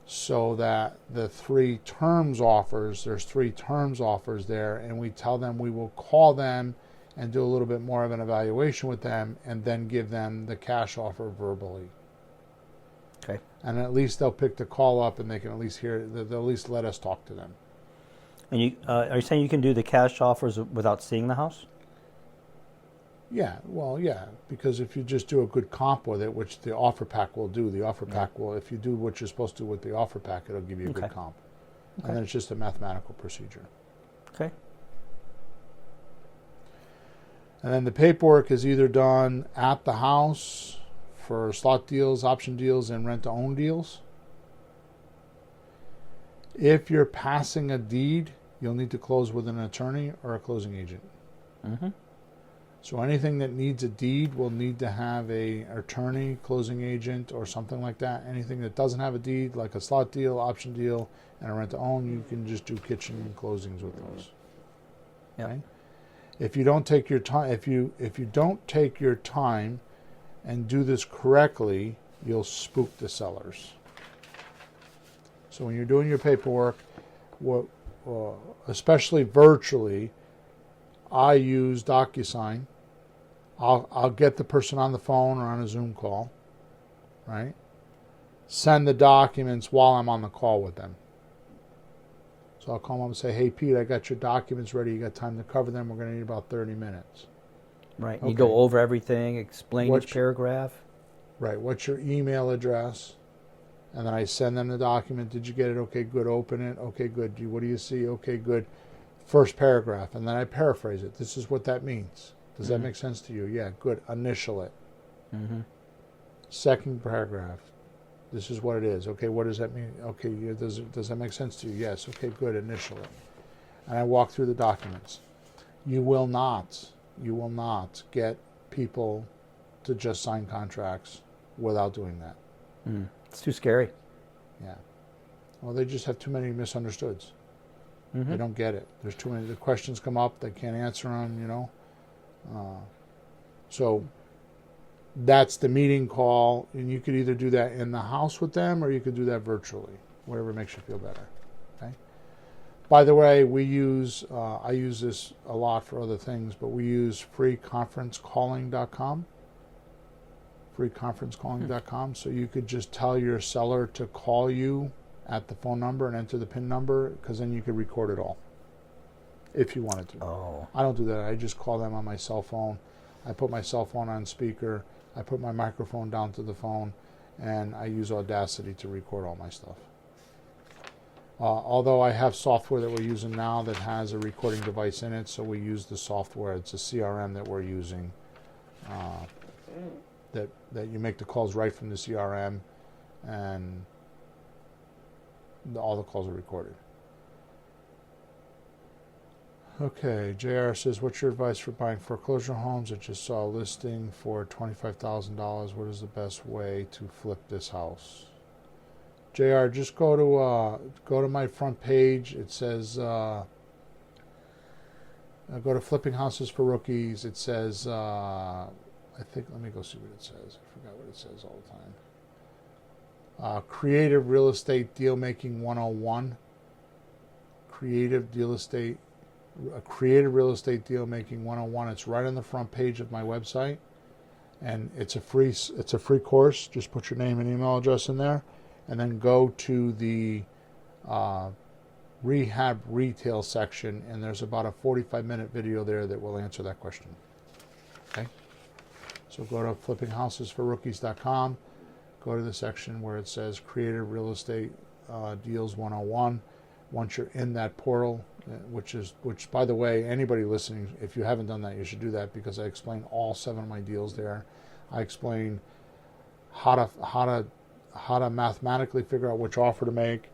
so that the 3 terms offers, there's 3 terms offers there, and we tell them we will call them and do a little bit more of an evaluation with them and then give them the cash offer verbally. Okay. And at least they'll pick the call up and they can at least hear, they'll at least let us talk to them. And you are you saying you can do the cash offers without seeing the house? Yeah, because if you just do a good comp with it, which the offer pack will do, the offer pack will, if you do what you're supposed to with the offer pack, it'll give you a good comp. Okay. And then it's just a mathematical procedure. Okay. And then the paperwork is either done at the house for slot deals, option deals, and rent-to-own deals. If you're passing a deed, you'll need to close with an attorney or a closing agent. Mm-hmm. So anything that needs a deed will need to have a attorney, closing agent, or something like that. Anything that doesn't have a deed, like a slot deal, option deal, and a rent-to-own, you can just do kitchen closings with those. Yeah. Okay? If you don't take your time, if you don't take your time and do this correctly, you'll spook the sellers. So when you're doing your paperwork, especially virtually, I use DocuSign. I'll get the person on the phone or on a Zoom call, right? Send the documents while I'm on the call with them. So I'll call them up and say, "Hey, Pete, I got your documents ready. You got time to cover them? We're going to need about 30 minutes. Right. Okay. You go over everything, explain each paragraph. Right. What's your email address? And then I send them the document. Did you get it? Okay, good. Open it. Okay, good. What do you see? Okay, good. First paragraph. And then I paraphrase it. This is what that means. Does that make sense to you? Yeah, good. Initial it. Mm-hmm. Second paragraph. This is what it is. Okay, what does that mean? Okay, does that make sense to you? Yes. Okay, good. Initial it. And I walk through the documents. You will not get people to just sign contracts without doing that. It's too scary. Yeah. Well, they just have too many misunderstoods. Mm-hmm. They don't get it. There's too many. The questions come up. They can't answer them, So that's the meeting call. And you could either do that in the house with them or you could do that virtually. Whatever makes you feel better. Okay. By the way, I use this a lot for other things, but we use freeconferencecalling.com. freeconferencecalling.com. So you could just tell your seller to call you at the phone number and enter the PIN number, because then you could record it all if you wanted to. Oh. I don't do that. I just call them on my cell phone. I put my cell phone on speaker. I put my microphone down to the phone, and I use Audacity to record all my stuff. Although I have software that we're using now that has a recording device in it, so we use the software. It's a CRM that we're using. That you make the calls right from the CRM, and all the calls are recorded. Okay, JR says, "What's your advice for buying foreclosure homes? I just saw a listing for $25,000. What is the best way to flip this house?" JR, just go to my front page. It says go to Flipping Houses for Rookies. It says I think, let me go see what it says. I forgot what it says all the time. Creative Real Estate Deal Making 101. Creative Real Estate Deal Making 101. It's right on the front page of my website. and it's a free course. Just put your name and email address in there, and then go to the rehab retail section, and there's about a 45-minute video there that will answer that question. Okay, so go to flippinghousesforrookies.com, go to the section where it says Creative Real Estate Deals 101. Once you're in that portal, which by the way, anybody listening, if you haven't done that, you should do that, because I explain all 7 of my deals there. I explain how to mathematically figure out which offer to make,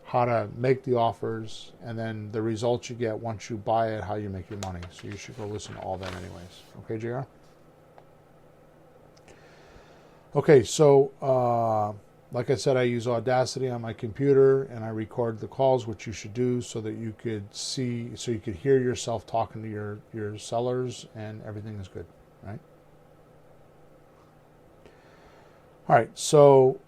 how to make the offers, and then the results you get once you buy it, how you make your money. So you should go listen to all that anyways. Okay, JR? Okay, so like I said, I use Audacity on my computer, and I record the calls, which you should do so that you could you could hear yourself talking to your sellers, and everything is good, right? All right, so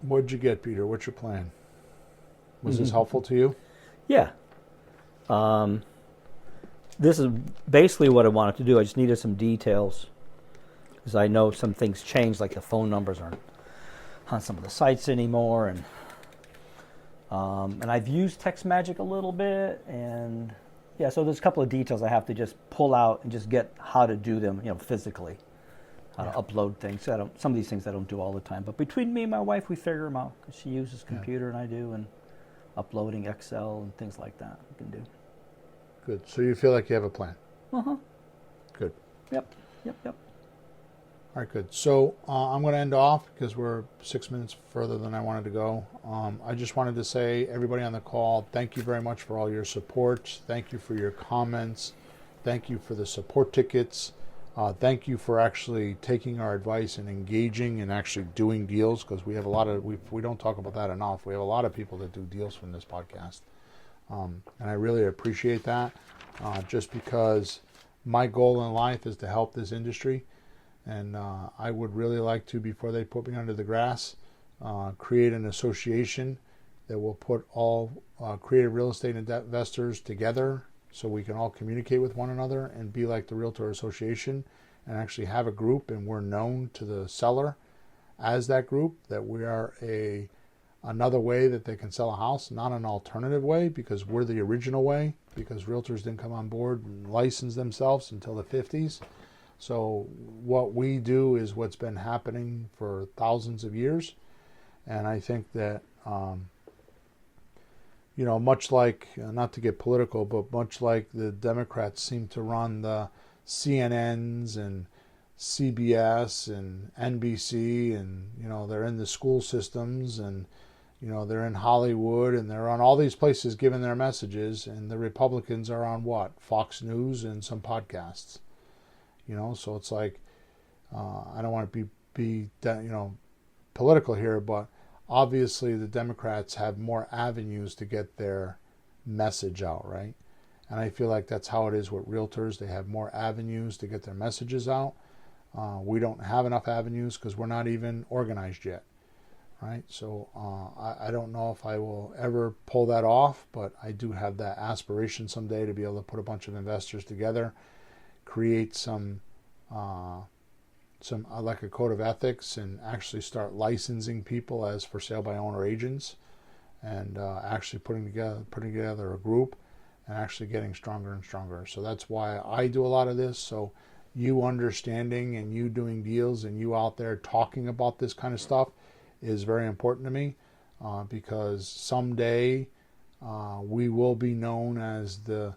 what'd you get, Peter? What's your plan? Was this helpful to you? Yeah. This is basically what I wanted to do. I just needed some details, because I know some things changed, like the phone numbers aren't on some of the sites anymore, and I've used TextMagic a little bit, and yeah, so there's a couple of details I have to just pull out and just get how to do them, physically, how to upload things. Some of these things I don't do all the time, but between me and my wife, we figure them out, because she uses computer and I do, and uploading Excel and things like that we can do. Good. So you feel like you have a plan? Good. Yep. All right, good. So I'm going to end off because we're 6 minutes further than I wanted to go. I just wanted to say, everybody on the call, thank you very much for all your support. Thank you for your comments. Thank you for the support tickets. Thank you for actually taking our advice and engaging and actually doing deals, because we have a lot of, we don't talk about that enough. We have a lot of people that do deals from this podcast. And I really appreciate that, just because my goal in life is to help this industry. And I would really like to, before they put me under the grass, create an association that will put all creative real estate investors together, so we can all communicate with one another and be like the Realtor Association, and actually have a group, and we're known to the seller as that group, that we are another way that they can sell a house, not an alternative way, because we're the original way, because realtors didn't come on board and license themselves until the 50s. So what we do is what's been happening for thousands of years. And I think that, much like, not to get political, but much like the Democrats seem to run the CNNs and CBS and NBC, and, they're in the school systems, and, they're in Hollywood, and they're on all these places giving their messages, and the Republicans are on what? Fox News and some podcasts. So it's like, I don't want to be political here, but obviously the Democrats have more avenues to get their message out, right? And I feel like that's how it is with realtors. They have more avenues to get their messages out. We don't have enough avenues because we're not even organized yet, right? So I don't know if I will ever pull that off, but I do have that aspiration someday to be able to put a bunch of investors together, create some like a code of ethics, and actually start licensing people as for sale by owner agents, and actually putting together a group and actually getting stronger and stronger. So that's why I do a lot of this. So you understanding and you doing deals and you out there talking about this kind of stuff is very important to me, because someday we will be known as the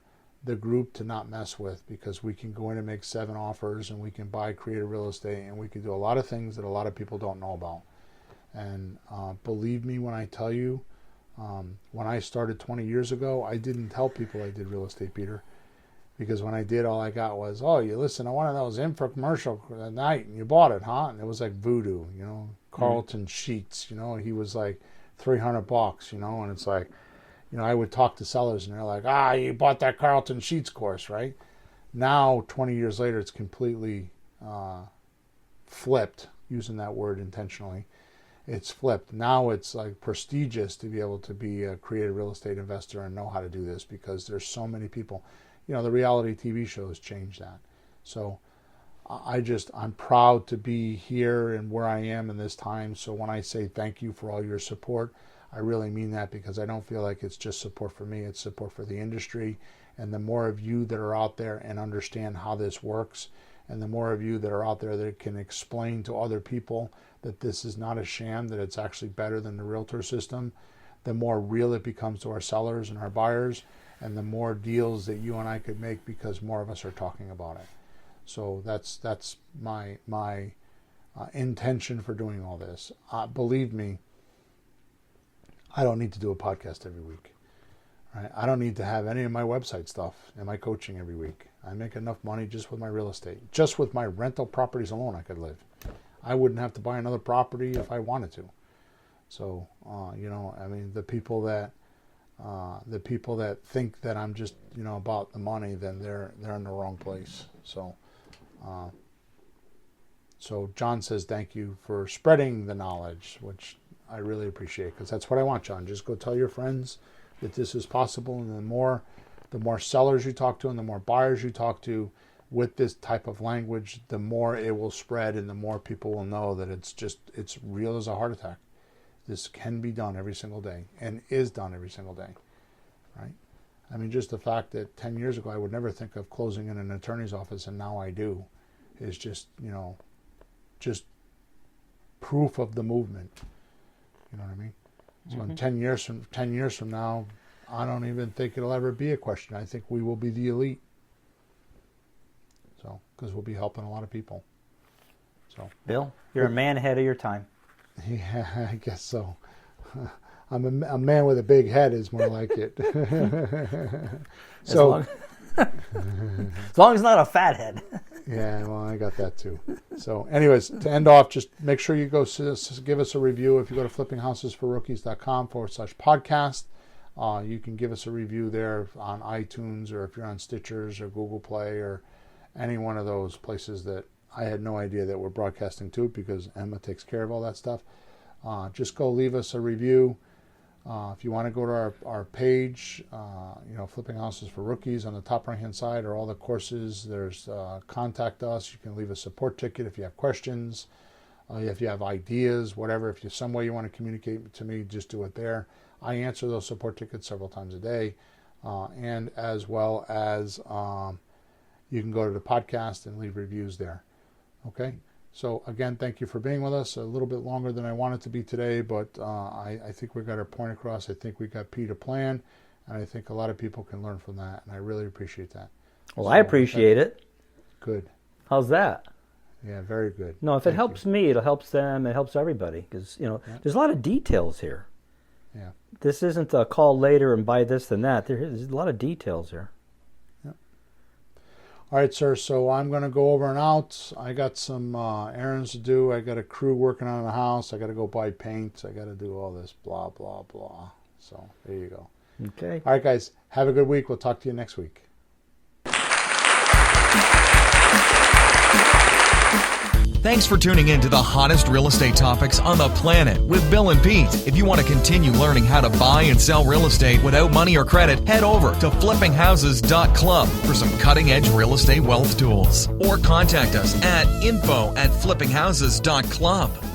group to not mess with, because we can go in and make 7 offers, and we can buy creative real estate, and we can do a lot of things that a lot of people don't know about. And believe me when I tell you, when I started 20 years ago, I didn't tell people I did real estate, Peter, because when I did, all I got was, oh, you listen to one of those infomercial at night and you bought it, huh? And it was like voodoo, Carlton Sheets, he was like $300, and it's like, I would talk to sellers and they're like, you bought that Carlton Sheets course, right? Now, 20 years later, it's completely flipped, using that word intentionally. It's flipped. Now it's like prestigious to be able to be a creative real estate investor and know how to do this, because there's so many people. the reality TV shows change that. So I'm proud to be here and where I am in this time. So when I say thank you for all your support, I really mean that, because I don't feel like it's just support for me, it's support for the industry. And the more of you that are out there and understand how this works, and the more of you that are out there that can explain to other people that this is not a sham, that it's actually better than the realtor system, the more real it becomes to our sellers and our buyers, and the more deals that you and I could make because more of us are talking about it. So that's my intention for doing all this. Believe me, I don't need to do a podcast every week. Right? I don't need to have any of my website stuff and my coaching every week. I make enough money just with my real estate. Just with my rental properties alone, I could live. I wouldn't have to buy another property if I wanted to. So, the people that think that I'm just, about the money, then they're in the wrong place. So John says thank you for spreading the knowledge, which I really appreciate, because that's what I want, John. Just go tell your friends that this is possible, and the more sellers you talk to and the more buyers you talk to with this type of language, the more it will spread, and the more people will know that it's real as a heart attack. This can be done every single day, and is done every single day, right? I mean, just the fact that 10 years ago I would never think of closing in an attorney's office, and now I do, is just proof of the movement. You know what I mean? So in 10 years from now, I don't even think it'll ever be a question. I think we will be the elite. So, because we'll be helping a lot of people. So, Bill, you're a man ahead of your time. Yeah, I guess so. I'm a man with a big head is more like it. So, as long as it's not a fat head. Yeah, well, I got that too. So anyways, to end off, just make sure you go give us a review. If you go to flippinghousesforrookies.com/podcast, you can give us a review there on iTunes, or if you're on Stitchers or Google Play or any one of those places that I had no idea that we're broadcasting to, because Emma takes care of all that stuff. Just go leave us a review. If you want to go to our page, Flipping Houses for Rookies, on the top right-hand side are all the courses. There's contact us. You can leave a support ticket if you have questions, if you have ideas, whatever. If there's some way you want to communicate to me, just do it there. I answer those support tickets several times a day, and as well as you can go to the podcast and leave reviews there. Okay? So again, thank you for being with us. A little bit longer than I wanted to be today, but I think we got our point across. I think we got Pete a plan, and I think a lot of people can learn from that, and I really appreciate that. Well, I appreciate it. Good. How's that? Yeah, very good. No, if it helps me, it helps them. It helps everybody, because there's a lot of details here. Yeah. This isn't a call later and buy this and that. There's a lot of details here. All right, sir, so I'm going to go over and out. I got some errands to do. I got a crew working on the house. I got to go buy paint. I got to do all this blah, blah, blah. So there you go. Okay. All right, guys, have a good week. We'll talk to you next week. Thanks for tuning in to the hottest real estate topics on the planet with Bill and Pete. If you want to continue learning how to buy and sell real estate without money or credit, head over to flippinghouses.club for some cutting-edge real estate wealth tools. Or contact us at info@flippinghouses.club.